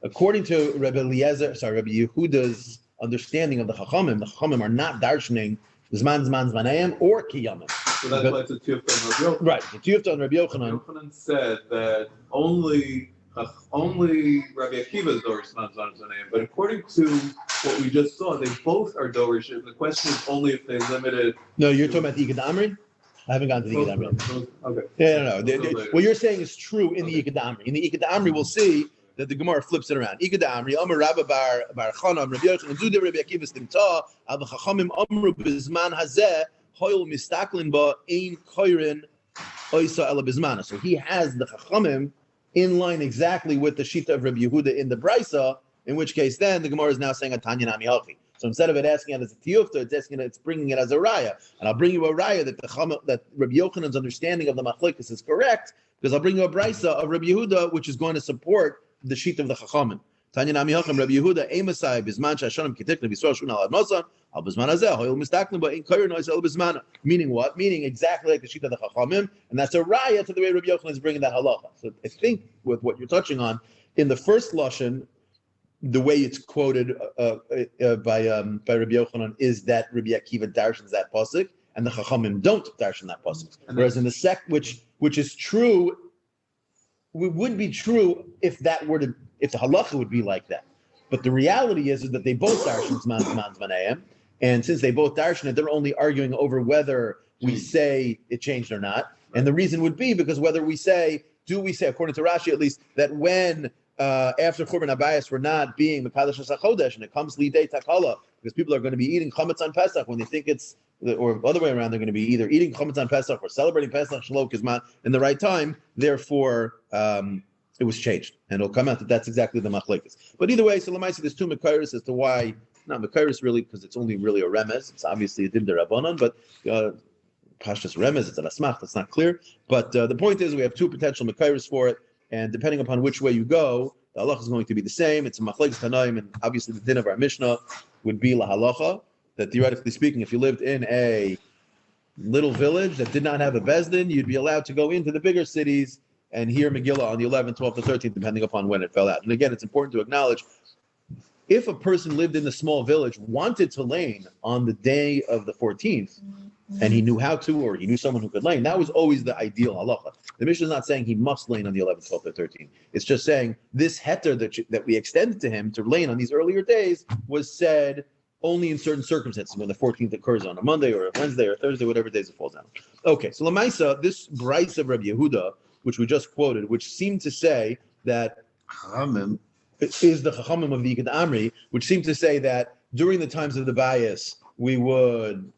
According to Rabbi Yehuda's understanding of the Chachamim are not darshaning Zman Zmanayim or Kiyamim. So that's why it's a Tiyufta on Rabbi Yochanan. Right, the Tiyufta on Rabbi Yochanan. Rabbi Yochanan said that only Rabbi Akiva is Dorish Zman Zmanayim, but according to what we just saw, they both are Dorish. The question is only if they limited. No, you're talking about the Ikad Amri? I haven't gotten to the Ikad Amri. Okay. No. What you're saying is true in the Ikad Amri. In the Ikad Amri, we'll see that the Gemara flips it around. Ikad Amri, Amar Rabba Bar Chanam, Rabbi Yochanan, Zude Rabbi Akiva Stimta, Al Chachamim Amru Bizman Hazeh, Hoyel Mistaklin Ba Ein Koirin Oisa Ela Bizmana. So he has the Chachamim in line exactly with the Shita of Rabbi Yehuda in the Brisa, in which case then the Gemara is now saying a Tanya Nami Halchi. So instead of it asking it as a tiyufta, it's bringing it as a raya. And I'll bring you a raya that Rabbi Yochanan's understanding of the machlokes is correct, because I'll bring you a brisa of Rabbi Yehuda, which is going to support the sheet of the Chachamim. Tanya Nami Halchim, Rabbi Yehuda, Emasai, Bizman Shashanim Ketikna, B'Yisrael Shun Al Admasan, Al Bizman Azeh, Hoyel Mistaklim, Ba In Koyer Nois El Bizman. Meaning what? Meaning exactly like the sheet of the Chachamim, and that's a raya to the way Rabbi Yochanan is bringing that halacha. So I think with what you're touching on, in the first lashon, the way it's quoted by Rabbi Yochanan is that Rabbi Akiva darshans that pasuk, and the Chachamim don't darshan that pasuk. Whereas in the sect, which is true, would be true if the halacha would be like that. But the reality is that they both darshan zman zmanayim, and since they both darshan it, they're only arguing over whether we say it changed or not. And the reason would be because whether we say, according to Rashi at least, that when after Churban Abayis we're not being Mekadosh HaChodesh, and it comes Lidei Takala, because people are going to be eating chametz on Pesach when they think it's, or other way around, they're going to be either eating chametz on Pesach or celebrating Pesach Shalom Kizman in the right time. Therefore, it was changed, and it'll come out that that's exactly the machlekes. But either way, so Lamaisi, there's two Mekairis as to why. Not Mekairis really, because it's only really a remez. It's obviously a dim derabanan, but Pashtas remez, it's an asmach. That's not clear. But the point is, we have two potential Mekairis for it. And depending upon which way you go, the halacha is going to be the same. It's a machlekes tanaim, and obviously the din of our Mishnah would be la halacha. That theoretically speaking, if you lived in a little village that did not have a bezdin, you'd be allowed to go into the bigger cities and hear Megilla on the 11th, 12th, or 13th, depending upon when it fell out. And again, it's important to acknowledge, if a person lived in a small village, wanted to lane on the day of the 14th, and he knew how to, or he knew someone who could lane, that was always the ideal halacha. The Mishnah is not saying he must lane on the 11th, 12th, or 13th. It's just saying this heter that we extended to him to lane on these earlier days was said only in certain circumstances, when the 14th occurs on a Monday or a Wednesday or Thursday, whatever days it falls down. Okay, so Lamaisa, this Bryce of Rabbi Yehuda, which we just quoted, which seemed to say that Chachamim. it is the Chachamim of the Ikad Amri, which seemed to say that during the times of the bias, we would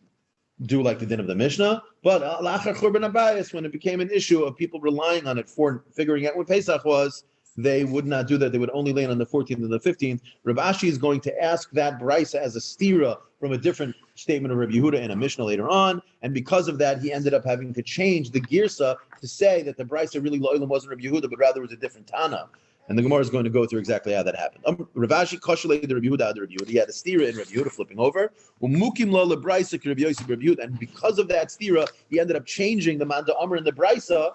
do like the din of the Mishnah, but Lachar Churban Abayis, when it became an issue of people relying on it for figuring out what Pesach was, they would not do that. They would only lay on the 14th and the 15th. Rav Ashi is going to ask that Brisa as a stira from a different statement of Rabbi Yehuda in a Mishnah later on, and because of that, he ended up having to change the girsa to say that the Brisa really lo'ilam wasn't Rabbi Yehuda, but rather was a different Tana. And the Gemara is going to go through exactly how that happened. Rav Ashi koshelei the Rabbi Yehuda. He had a stira in Rabbi Yehuda flipping over. Umukim lo lebrisa Rabbi Yosef Rabbi Yehuda, and because of that stira, he ended up changing the Manda Amr in the Brisa,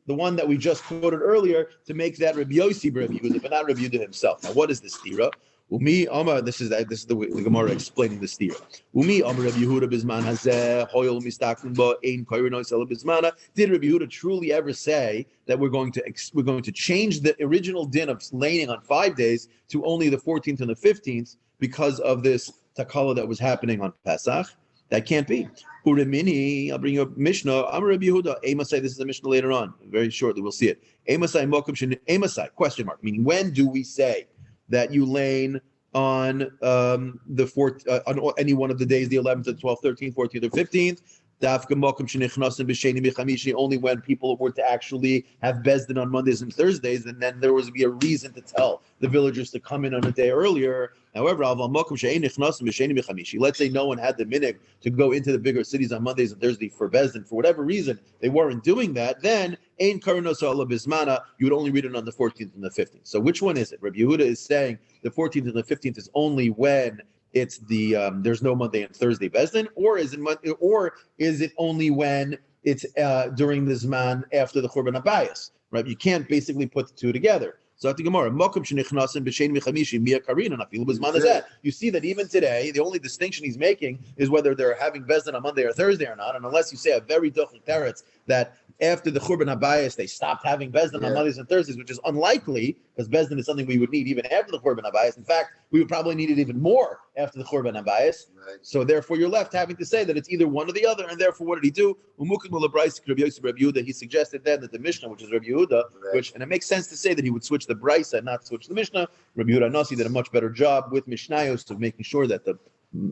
the one that we just quoted earlier, to make that Rabbi Yosef Rabbi Yehuda, but not Rabbi Yehuda himself. Now, what is the stira? Umi Amar. This is the Gemara explaining the stira. Umi Amar Rabbi Yehuda bisman hazeh hoyol mistakun ba ein koyrenos el bismana. Did Rabbi Yehuda truly ever say that we're going to change the original din of laying on 5 days to only the 14th and the 15th because of this takala that was happening on Pesach? That can't be. Urimini, I'll bring you a Mishnah. Amar Rabbi Yehuda. Amasai, this is a Mishnah later on. Very shortly, we'll see it. Amasai mokum shen Amasai, question mark. Meaning, when do we say that you lane on the fourth on any one of the days, the 11th, the 12th, 13th, 14th, or 15th? Only when people were to actually have Bezdin on Mondays and Thursdays, and then there was to be a reason to tell the villagers to come in on a day earlier. However, let's say no one had the minhag to go into the bigger cities on Mondays and Thursdays for Bezdin, for whatever reason, they weren't doing that, then you would only read it on the 14th and the 15th. So which one is it? Rabbi Yehuda is saying the 14th and the 15th is only when it's the there's no Monday and Thursday Bezdin, or is it only when it's during the Zman after the Churban Abayis, right? You can't basically put the two together. So at the Gemara, you see that even today, the only distinction he's making is whether they're having Bezdin on Monday or Thursday or not, and unless you say a very duchik teretz that after the Churban Habayis, they stopped having Bezdin on Mondays and Thursdays, which is unlikely, because Bezdin is something we would need even after the Churban Habayis. In fact, we would probably need it even more after the Churban Habayis. Right. So therefore, you're left having to say that it's either one or the other, and therefore, what did he do? He suggested then that the Mishnah, which is Rabbi Yehuda, and it makes sense to say that he would switch the Brisa and not switch the Mishnah. Rabbi Yehuda Nasi did a much better job with Mishnayos of making sure that the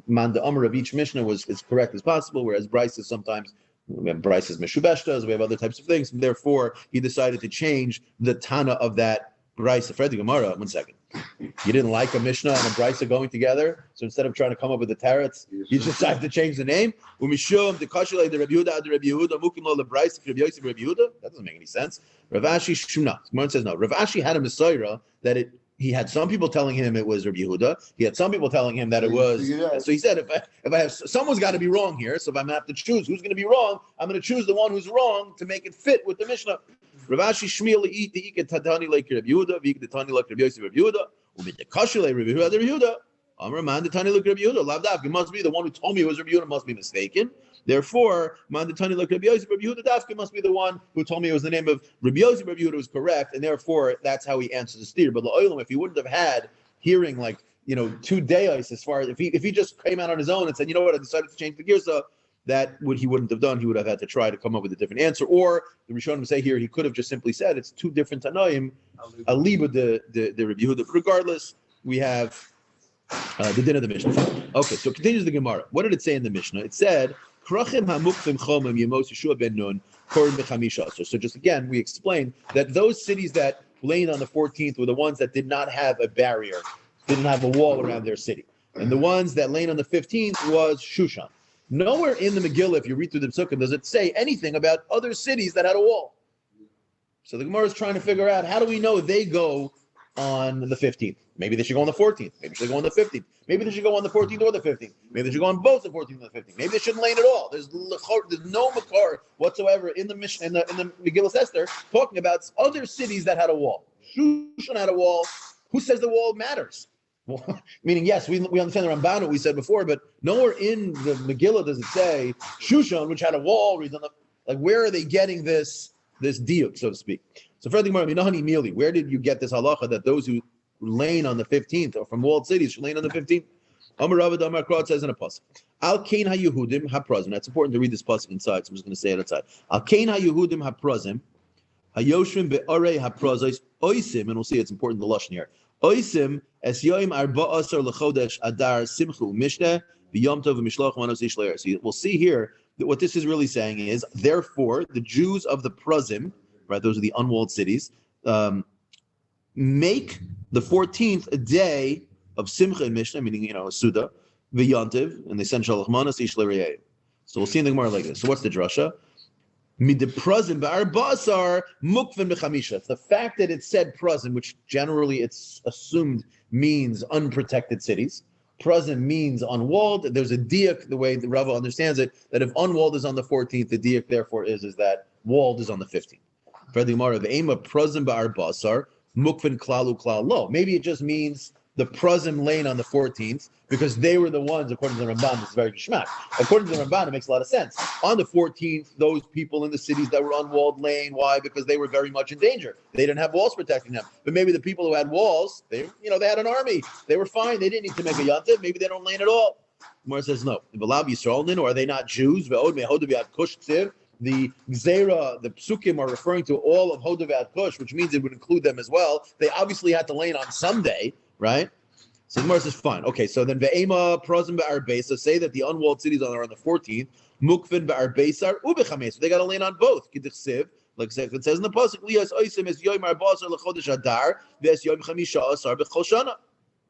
Manda Amr of each Mishnah was as correct as possible, whereas Brisa sometimes, we have Bryce's Meshubeshtas, we have other types of things. And therefore, he decided to change the Tana of that Bryce. Fred the Gemara, 1 second. You didn't like a Mishnah and a Bryce going together, so instead of trying to come up with the tarets, you decided to change the name. That doesn't make any sense. Rav Ashi Shuna. Gemara says no. Rav Ashi had a Messiah that he had some people telling him it was Rabbi Yehuda. He had some people telling him that it was. So he said, if I have, someone's got to be wrong here. So if I'm going to have to choose who's going to be wrong, I'm going to choose the one who's wrong to make it fit with the Mishnah. Rav Ashi Shmiel eat the Ika Tadani like Rabbi Yehuda, Vik the Tani like Rabbi Yosef Rabbi Yehuda, Umit the Kashile Rabbi Yehuda, Amraman the Tani like Rabbi Yehuda. Lavdaf, it must be the one who told me it was Rabbi Yehuda must be mistaken. Therefore, Man the Tani like Rabbi Yosef Rabbi Yehuda Dafka must be the one who told me it was the name of Rabbi Yosef Rabbi Yehuda was correct, and therefore that's how he answers the steer. But La'olam, if he wouldn't have had hearing 2 days as far as if he just came out on his own and said, you know what, I decided to change the girsa, he wouldn't have done. He would have had to try to come up with a different answer. Or the Rishonim say here, he could have just simply said it's 2 different Tanoim, Aliba the Rabbi Yehuda. Regardless, we have the din of the Mishnah. Okay, so it continues the Gemara. What did it say in the Mishnah? It said, Krachim hamukvim chomim yemos Yeshua ben Nun korim b'chamisha. So just again, we explained that those cities that laid on the 14th were the ones that did not have a barrier, didn't have a wall around their city. And the ones that laid on the 15th was Shushan. Nowhere in the Megillah, if you read through the Psukim, does it say anything about other cities that had a wall. So the Gemara is trying to figure out, how do we know they go on the 15th? Maybe they should go on the 14th. Maybe they should go on the 15th. Maybe they should go on the 14th or the 15th. Maybe they should go on both the 14th and the 15th. Maybe they shouldn't lane at all. There's no makar whatsoever in the Mishnah, in the Megillah Esther, talking about other cities that had a wall. Shushan had a wall. Who says the wall matters? Well, meaning, yes, we understand the Ramban, what we said before, but nowhere in the Megillah does it say Shushan, which had a wall. Where are they getting this diuk, so to speak? So further, where did you get this halacha that those who lane on the 15th or from walled cities should lane on the 15th? Amar Ravad Amar Kra, it says in a pasuk. Al Kain HaYehudim HaPrazim. That's important to read this pasuk inside, so I'm just going to say it outside. Al Kain HaYehudim HaPrazim Hayoshvim Be'arei HaPrazos Oisim, and we'll see it's important the lashon here. Oisim es yoim arba asar lechodesh adar simchu mishneh b'yom tov v'mishloach manos ish le'er. So we'll see here that what this is really saying is, therefore, the Jews of the Prazim, right, those are the unwalled cities, make the 14th a day of simcha and mishneh, meaning, a suda, v'yontiv, and they send shalach manos ish le'er. So we'll see in the Gemara like this. So what's the drasha? Mid prazim ba'arbasar mukvin b'chamisha. It's the fact that it said prazim, which generally it's assumed means unprotected cities. Prazim means unwalled. There's a diak, the way the Rava understands it, that if unwalled is on the 14th, the diak therefore is that walled is on the 15th. For the Gemara, the aim of prazim ba'arbasar mukvin klalu klal lo. Maybe it just means the prazim lane on the 14th, because they were the ones, according to the Ramban, this is very geschmack. According to the Ramban, it makes a lot of sense. On the 14th, those people in the cities that were unwalled lane, why? Because they were very much in danger. They didn't have walls protecting them. But maybe the people who had walls, they had an army. They were fine. They didn't need to make a yontif. Maybe they don't lane at all. Gemara says no. Or are they not Jews? The Gzeira, the Psukim are referring to all of Hodavat Kush, which means it would include them as well. They obviously had to lane on someday, right? So the Gemara says fine. Okay, so then Ve'ema Prazim Ba'arbesa, say that the unwalled cities are on the 14th. Mukvin Ba'arbesar Ubechames. So they got to lane on both. K'dichsiv, like it says in the pasuk, Lias Oisim es Yom Arbasar lechodesh Adar ve'es Yom Chamisha Asar b'chol shana.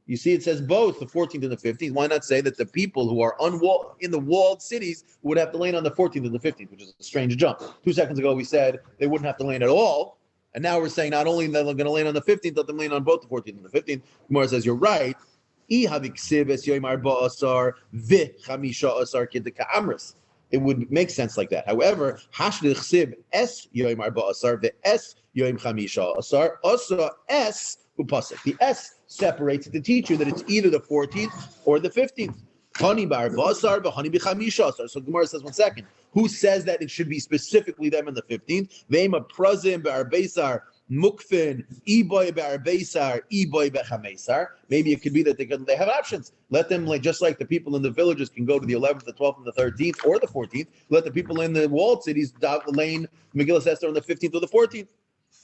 You see, it says both the 14th and the 15th. Why not say that the people who are unwalled in the walled cities would have to lane on the 14th and the 15th, which is a strange jump. 2 seconds ago, we said they wouldn't have to lane at all. And now we're saying not only that they're going to lane on the 15th, let them lane on both the 14th and the 15th. Gemara says, you're right. It would make sense like that. However, the S separates it to teach you that it's either the 14th or the 15th. So Gemara says, 1 second. Who says that it should be specifically them in the 15th? Ve'ema prazim be'arbesar mukfin iboy be'arbesar iboy be'chamesar. Maybe it could be that they have options. Let them, just like the people in the villages can go to the 11th, the 12th, and the 13th, or the 14th. Let the people in the walled cities lane Megillah Esther on the 15th or the 14th.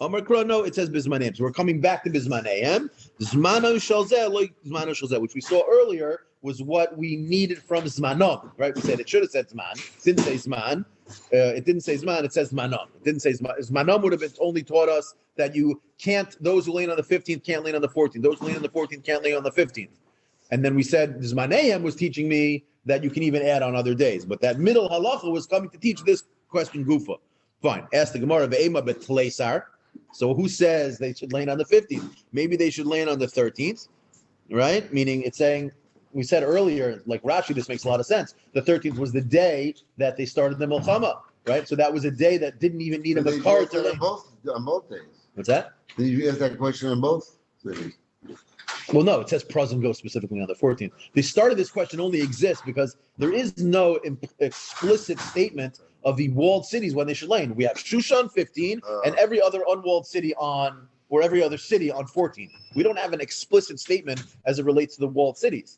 Amar Kra, no, it says Bismaneim. So we're coming back to Bismaneim. Zmano Shalzeh, which we saw earlier, was what we needed from Zmanom, right? We said it should have said Zman. It didn't say Zman. It didn't say Zman. It says Zmanom. It didn't say Zman. Zmanom would have only taught us that you can't, those who lane on the 15th can't lane on the 14th. Those who lane on the 14th can't lane on the 15th. And then we said Zmaneim was teaching me that you can even add on other days. But that middle halacha was coming to teach this question Gufa. Fine. Ask the Gemara, Ve'ema betleisar. So who says they should lane on the 15th? Maybe they should lane on the 13th, right? Meaning it's saying, we said earlier, like Rashi, this makes a lot of sense. The 13th was the day that they started the Milchama, right? So that was a day that didn't even need a Makar to lane. On both days. What's that? Did you ask that question on both cities? Well, no, it says Prazim goes specifically on the 14th. The start of this question only exists because there is no explicit statement of the walled cities when they should lane. We have Shushan 15 and every other unwalled city or every other city on 14. We don't have an explicit statement as it relates to the walled cities,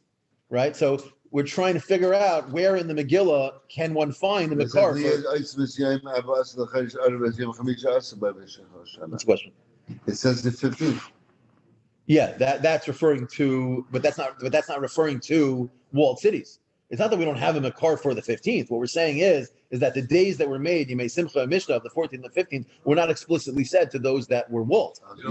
right? So we're trying to figure out where in the Megillah can one find the Makar. What's the question? It says the 15th. Yeah, that's referring to, but that's not referring to walled cities. It's not that we don't have a Makar for the 15th. What we're saying is that the days that were made, you may Simcha and Mishnah of the 14th and the 15th, were not explicitly said to those that were walled. It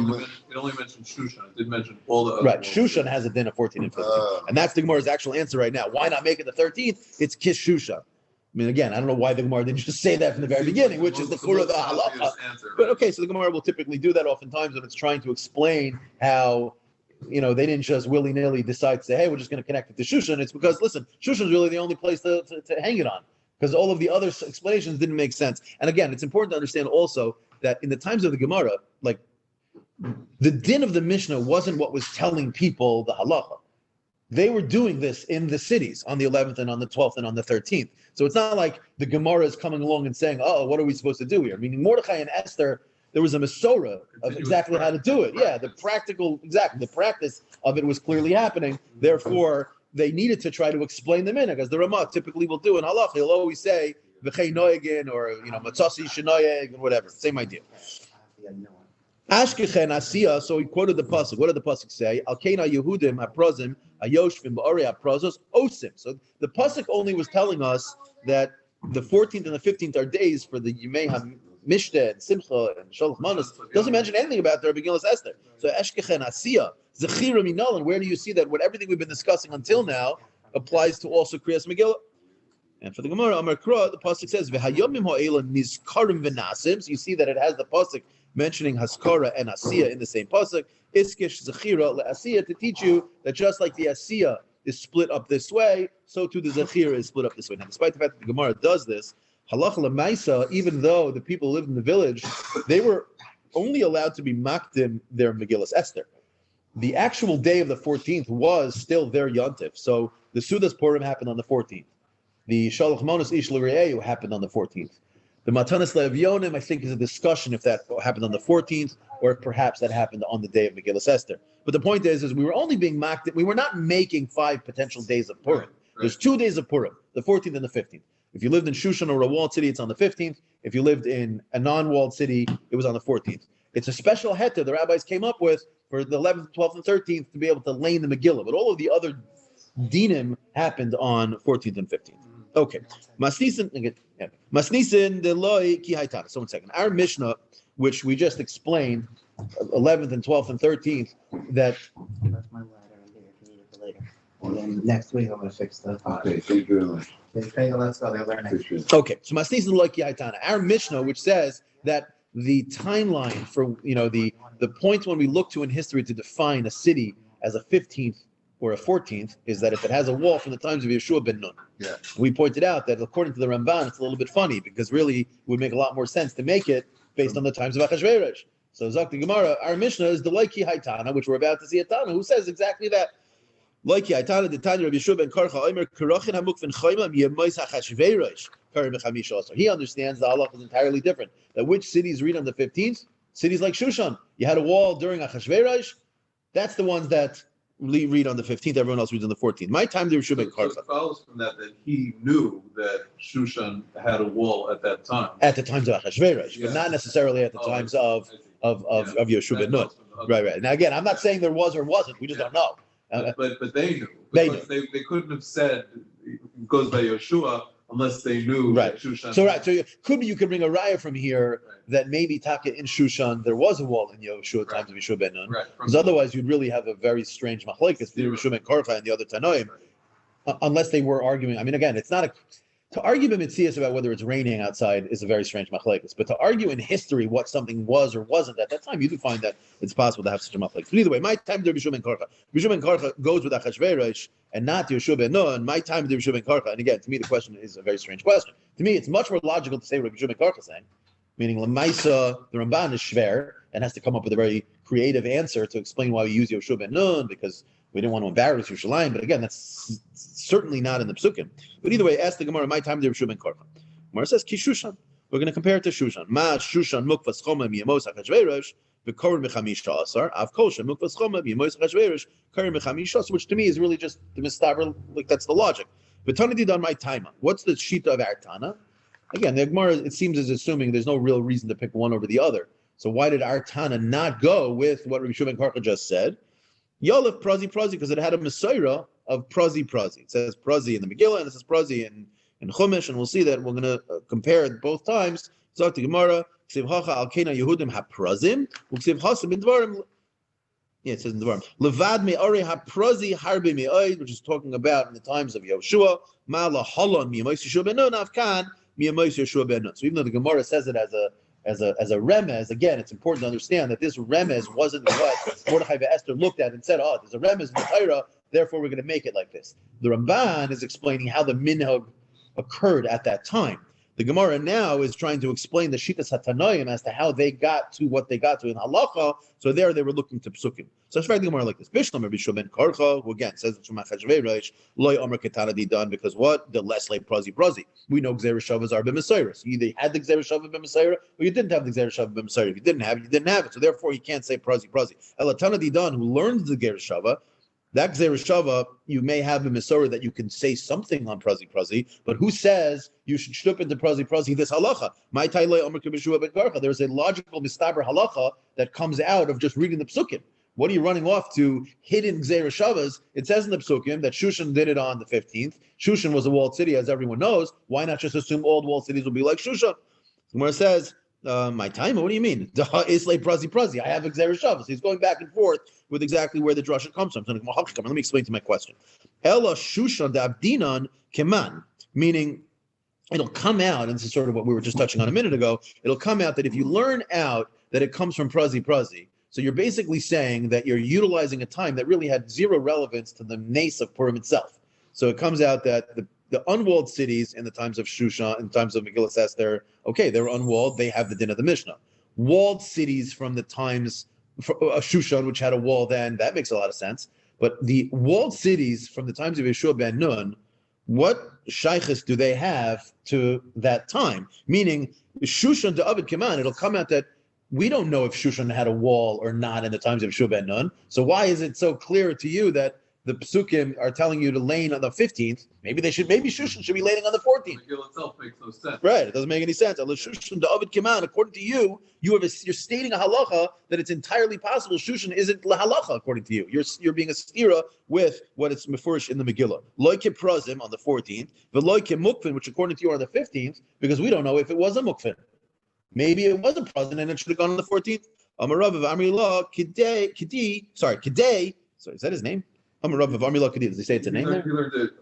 only mentioned Shushan. It didn't mention all the other right. Shushan has a din of 14 and 15. And that's the Gemara's actual answer right now. Why not make it the 13th? It's Kish Shushan. I mean, again, I don't know why the Gemara didn't just say that from the very beginning, which is the Kura of the Halacha. But okay, so the Gemara will typically do that oftentimes when it's trying to explain how, they didn't just willy-nilly decide to say, hey, we're just going to connect it to Shushan. It's because, listen, Shushan is really the only place to hang it on, because all of the other explanations didn't make sense. And again, it's important to understand also that in the times of the Gemara, the din of the Mishnah wasn't what was telling people the halacha. They were doing this in the cities on the 11th and on the 12th and on the 13th. So it's not like the Gemara is coming along and saying, oh, what are we supposed to do here? Meaning Mordechai and Esther, there was a Masorah of exactly how to do it. Yeah, the practice of it was clearly happening. Therefore, they needed to try to explain the minhag, as the Ramah typically will do in halach. He'll always say v'chei noegin or matzasi shenoyeg and whatever. Same idea. Ashkechen asiya. So he quoted the pasuk. What did the pasuk say? Al keina Yehudim haprozim hayoshvim ba'orei haprozos osim. So the pasuk only was telling us that the 14th and the 15th are days for the Yimei HaMishta and Simcha and Sholach Manos. Doesn't mention anything about their Megillas Esther. So Eshkechen Asiya, Zechira Minal, and where do you see that everything we've been discussing until now applies to also Kriyas Megillah? And for the Gemara, Amar Kra, the pasuk says, V'hayomim ha'ela nizkarim v'nasim. So you see that it has the pasuk mentioning Haskara and Asiya in the same pasuk. Iskish Zechira le'Asiya, to teach you that just like the Asiya is split up this way, so too the Zechira is split up this way. Now, despite the fact that the Gemara does this, halacha l'maisa, even though the people who lived in the village, they were only allowed to be makdim their Megillas Esther. The actual day of the 14th was still their yontif. So the Sudas Purim happened on the 14th. The Shalach Monos Ish L'Re'eu happened on the 14th. The Matanas Le'Evyonim, I think, is a discussion if that happened on the 14th or if perhaps that happened on the day of Megillas Esther. But the point is we were only being mocked. We were not making 5 potential days of Purim. Right. There's 2 days of Purim, the 14th and the 15th. If you lived in Shushan or a walled city, it's on the 15th. If you lived in a non-walled city, it was on the 14th. It's a special heta the rabbis came up with for the 11th, 12th, and 13th to be able to lane the Megillah. But all of the other dinim happened on 14th and 15th. Okay. Masnisin deloi ki haitana. So 1 second. Our Mishnah, which we just explained, 11th and 12th and 13th, that. That's my ladder in there if you need it for later. And then next week I'm going to fix the pot. Okay, thank you very much. Let's go. They're learning. Okay, so Masnisin deloi ki haitana. Our Mishnah, which says that the timeline for the point when we look to in history to define a city as a 15th or a 14th is that if it has a wall from the times of Yeshua ben Nun. Yeah. We pointed out that according to the Ramban, it's a little bit funny because really it would make a lot more sense to make it based on the times of Achashverosh. So Zak the Gemara, our Mishnah is the Laiki Haitana, which we're about to see a Tana, who says exactly that. Laiki Haitana, the Tanya of Yeshua ben Karcha, Omer Karachin Hamuk ben Chayma, Yemois Achashverosh, Karim Bechamisha also. He understands the halach is entirely different. That which cities read on the 15th? Cities like Shushan. You had a wall during Achashverosh. That's the ones that read on the 15th, everyone else reads on the 14th. My time, there should be Karcha. It follows from that he knew that Shushan had a wall at that time. At the times of Achashverosh, but not necessarily at the times of Yeshua ben Nun. Right. Now again, I'm not saying there was or wasn't. We just don't know. But they knew. They knew. They couldn't have said it goes by Yeshua unless they knew that Shushan. So you could bring a raya from here that maybe Taka in Shushan there was a wall in Yeshua times of Yeshua ben Nun. Right. Because otherwise you'd really have a very strange machlekes between Yeshua ben Karcha and the other Tanoim, unless they were arguing. I mean, again, it's not to argue b'mitzias about whether it's raining outside is a very strange machlekes. But to argue in history what something was or wasn't at that time, you do find that it's possible to have such a machlekes. But either way, my time there Yeshua ben Karcha. Yeshua ben Karcha goes with Achashverosh and not Yeshua ben Nun. My time there Yeshua ben Karcha. And again, to me, the question is a very strange question. To me, it's much more logical to say what Yeshua ben Karcha is saying, meaning Lamaisa, the Ramban is shver and has to come up with a very creative answer to explain why we use Yeshua ben Nun because we didn't want to embarrass Yerushalayim, but again, that's certainly not in the Psukim. But either way, ask the Gemara, my time there Yeshua ben Karcha. Gemara says, Ki Shushan. We're going to compare it to Shushan. Ma Shushan mukvas choma miyamos achashverosh v'korin b'chamisha asar av koshan mukvas choma miyamos achashverosh korin b'chamisha asar, which to me is really just the mistaber, like that's the logic. But Tana did on my time. What's the shita of our Tana? Again, the Gemara, it seems, is assuming there's no real reason to pick one over the other. So why did our Tana not go with what Rabbi Yeshua ben Karcha just said? Yolef prazi, because it had a Messiah of prazi. It says prazi in the Megillah, and it says prazi in Chumash, and we'll see that we're going to compare it both times. Zok the Gemara, Ksiv hacha al kena Yehudim ha-prazim, uksiv hasim in Dvarim. Yeah, it says in Dvarim. Levad me'ori ha-prazi harbi me'oid, which is talking about in the times of Yoshua, ma la halon mi'amois Yeshua ben Nun, avkan mi'amois Yeshua ben Nun. So even though the Gemara says it as a remez, again, it's important to understand that this remez wasn't what Mordechai and Esther looked at and said, there's a remez in the Torah, therefore we're going to make it like this. The Ramban is explaining how the minhag occurred at that time. The Gemara now is trying to explain the Shitas HaTanoim as to how they got to what they got to in Halacha, so there they were looking to Psukim. So let's write the Gemara like this. Bishlam Rabbi Yeshua ben Karcha, who again says it's from Achashverosh, Loi Omer Ketana Didan, because what? The less like prazi. We know Gzeir Shavas are b'Mesayra. You either had the Gzeir Shavas b'Mesayra, or you didn't have the Gzeir Shavas b'Mesayra. If you didn't have it, you didn't have it. So therefore, you can't say prazi. Elatana Didan, who learned the Gzeir Shavas, That Gzereshava, you may have a Masorah that you can say something on Prazi, but who says you should shtup into Prazi this halacha? My Tailei Omer Kibishua Ben Karcha. There's a logical mistaber halacha that comes out of just reading the psukim. What are you running off to hidden Gzereshavas? It says in the psukim that Shushan did it on the 15th. Shushan was a walled city, as everyone knows. Why not just assume all walled cities will be like Shushan? Gemara says, my time? What do you mean? Islay Prazi. I have Gzereshavas. He's going back and forth with exactly where the drasha comes from. So let me explain to my question. Ella Shushan Abdinan Keman, meaning it'll come out, and this is sort of what we were just touching on a minute ago. It'll come out that if you learn out that it comes from Prazi, so you're basically saying that you're utilizing a time that really had zero relevance to the nace of Purim itself. So it comes out that the unwalled cities in the times of Shushan, in times of Megillah Esther, okay, they were unwalled, they have the din of the Mishnah. Walled cities from the times of Shushan, which had a wall then, that makes a lot of sense. But the walled cities from the times of Yeshua ben Nun, what shaykhs do they have to that time? Meaning, Shushan to Avid Keman, it'll come out that we don't know if Shushan had a wall or not in the times of Yeshua ben Nun. So why is it so clear to you that the psukim are telling you to lane on the 15th? Maybe Shushan should be laning on the 14th. The Megillah itself makes no sense. Right, it doesn't make any sense. Shushan to Avid Keman, according to you, you're stating a halacha that it's entirely possible Shushan isn't la halacha according to you. You're being a stira with what it's mefurish in the Megillah. Loike prazim on the 14th, veloike mukfin, which according to you are the 15th, because we don't know if it was a mukfin. Maybe it was a prazim and it should have gone on the 14th. Amarav of Amrillah Kidei. Sorry, is that his name? Amarav of Amrillah Kidei. Does he say it's a name there?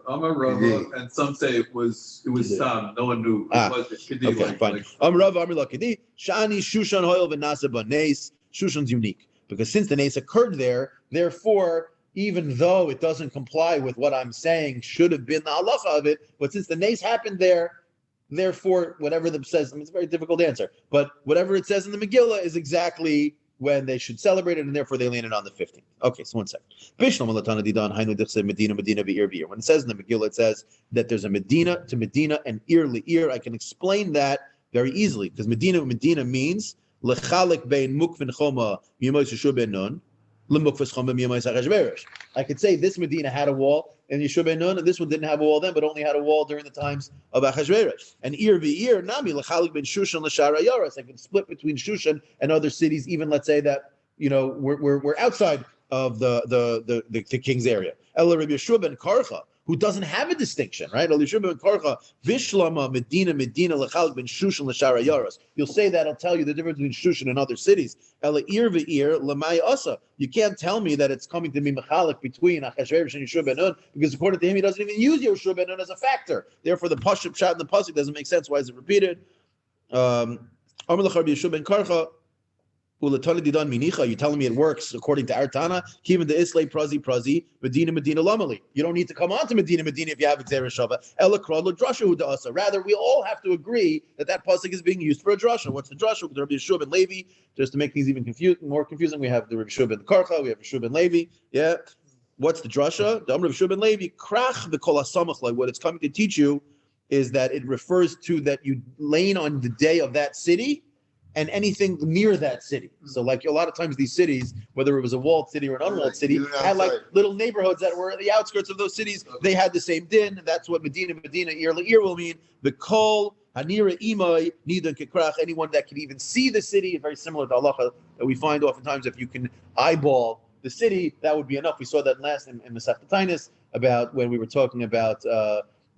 Amarav, and some say it was Sam. No one knew. It was Kidei. Okay, fine. Amarav Amrillah Kidei. Shani Shushan Hoil v'Nasa B'Nes. Shushan's unique because since the Nes occurred there, therefore, even though it doesn't comply with what I'm saying, should have been the halacha of it, but since the Nes happened there, therefore, whatever it says, it's a very difficult answer, but whatever it says in the Megillah is exactly when they should celebrate it, and therefore they landed on the 15th. Okay, so one second. When it says in the Megillah, it says that there's a Medina to Medina and ear li-ear. I can explain that very easily, because Medina means lechalik bein mukvin choma yimos Yeshua ben Nun lemukvas choma yimos Achashverosh. I could say this Medina had a wall, and Yeshua ben Nun, and this one didn't have a wall then, but only had a wall during the times of Achashverosh. And ear v'ear, nami l'chalik ben Shushan l'shara yaros. I can split between Shushan and other cities, even let's say that we're outside of the king's area. Ela Rabbi Yeshua ben Karcha, who doesn't have a distinction, right? Rabbi Yeshua ben Karcha, Vishlama Medina l'chalik ben Shushan l'shara yaros. You'll say that I'll tell you the difference between Shushan and other cities. Ela ear v'ear l'may asa. You can't tell me that it's coming to be mechalik between Achashverosh and Yeshua ben Nun, because according to him, he doesn't even use Yeshua ben Nun as a factor. Therefore, the pasuk shot in the pasuk doesn't make sense. Why is it repeated? Amar l'cha Rabbi Yeshua ben Karcha. You're telling me it works according to Artana. Even the Islay Prazi, Medina Lamali. You don't need to come on to Medina if you have Gzereshava. Ela Krod Drasha Hu Da'asa. Rather, we all have to agree that pasuk is being used for a drasha. What's the drasha? The Rabbi Yeshua ben Levi. Just to make things even more confusing, we have the Rabbi Yeshua ben Karcha, we have Yeshua ben Levi. Yeah. What's the drasha? The Rabbi Yeshua ben Levi. Krach the Kol HaSamach. What it's coming to teach you is that it refers to that you lane on the day of that city and anything near that city. So like a lot of times these cities, whether it was a walled city or an unwalled city, had like little neighborhoods that were at the outskirts of those cities. They had the same din. That's what Medina, ear li-ear will mean. The kol, hanira imai, nidan kekrach, anyone that can even see the city, very similar to halacha that we find oftentimes if you can eyeball the city, that would be enough. We saw that last in the Seftatinus about when we were talking about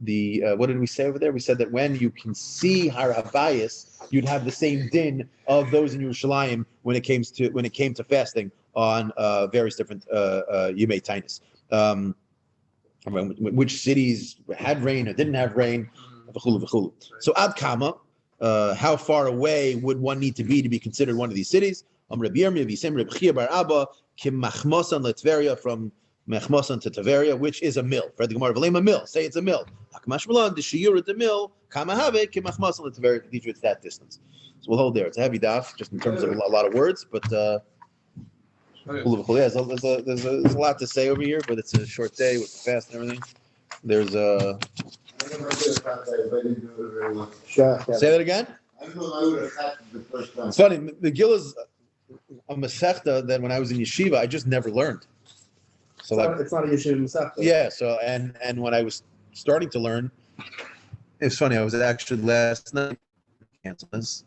what did we say over there? We said that when you can see Har Habayis, you'd have the same din of those in Yerushalayim when it came to fasting on various different Yemei Tainus. Which cities had rain or didn't have rain, v'chulu. So Ad Kama, how far away would one need to be considered one of these cities? Rabbi Yirmiyah, V'Yisem Rabbi Chia bar Abba, Kim Machmosan Letveria, from Mechmosan to Tveria, which is a mill. For the Gemara, a mill. Say it's a mill. Hakamash Malan, the Shiur at the mill, Kamahave, Kim Machmosan Letveria, to teach you it's that distance. So we'll hold there. It's a heavy daf, just in terms of a lot of words, but there's a lot to say over here, but it's a short day with the fast and everything. There's a. Say that again? I don't know, I would have had the first time. It's funny, Megillah's a Masechta that when I was in yeshiva, I just never learned. So like, It's not a issue in the yeah. So and when I was starting to learn, it's funny. I was actually last night cancel this.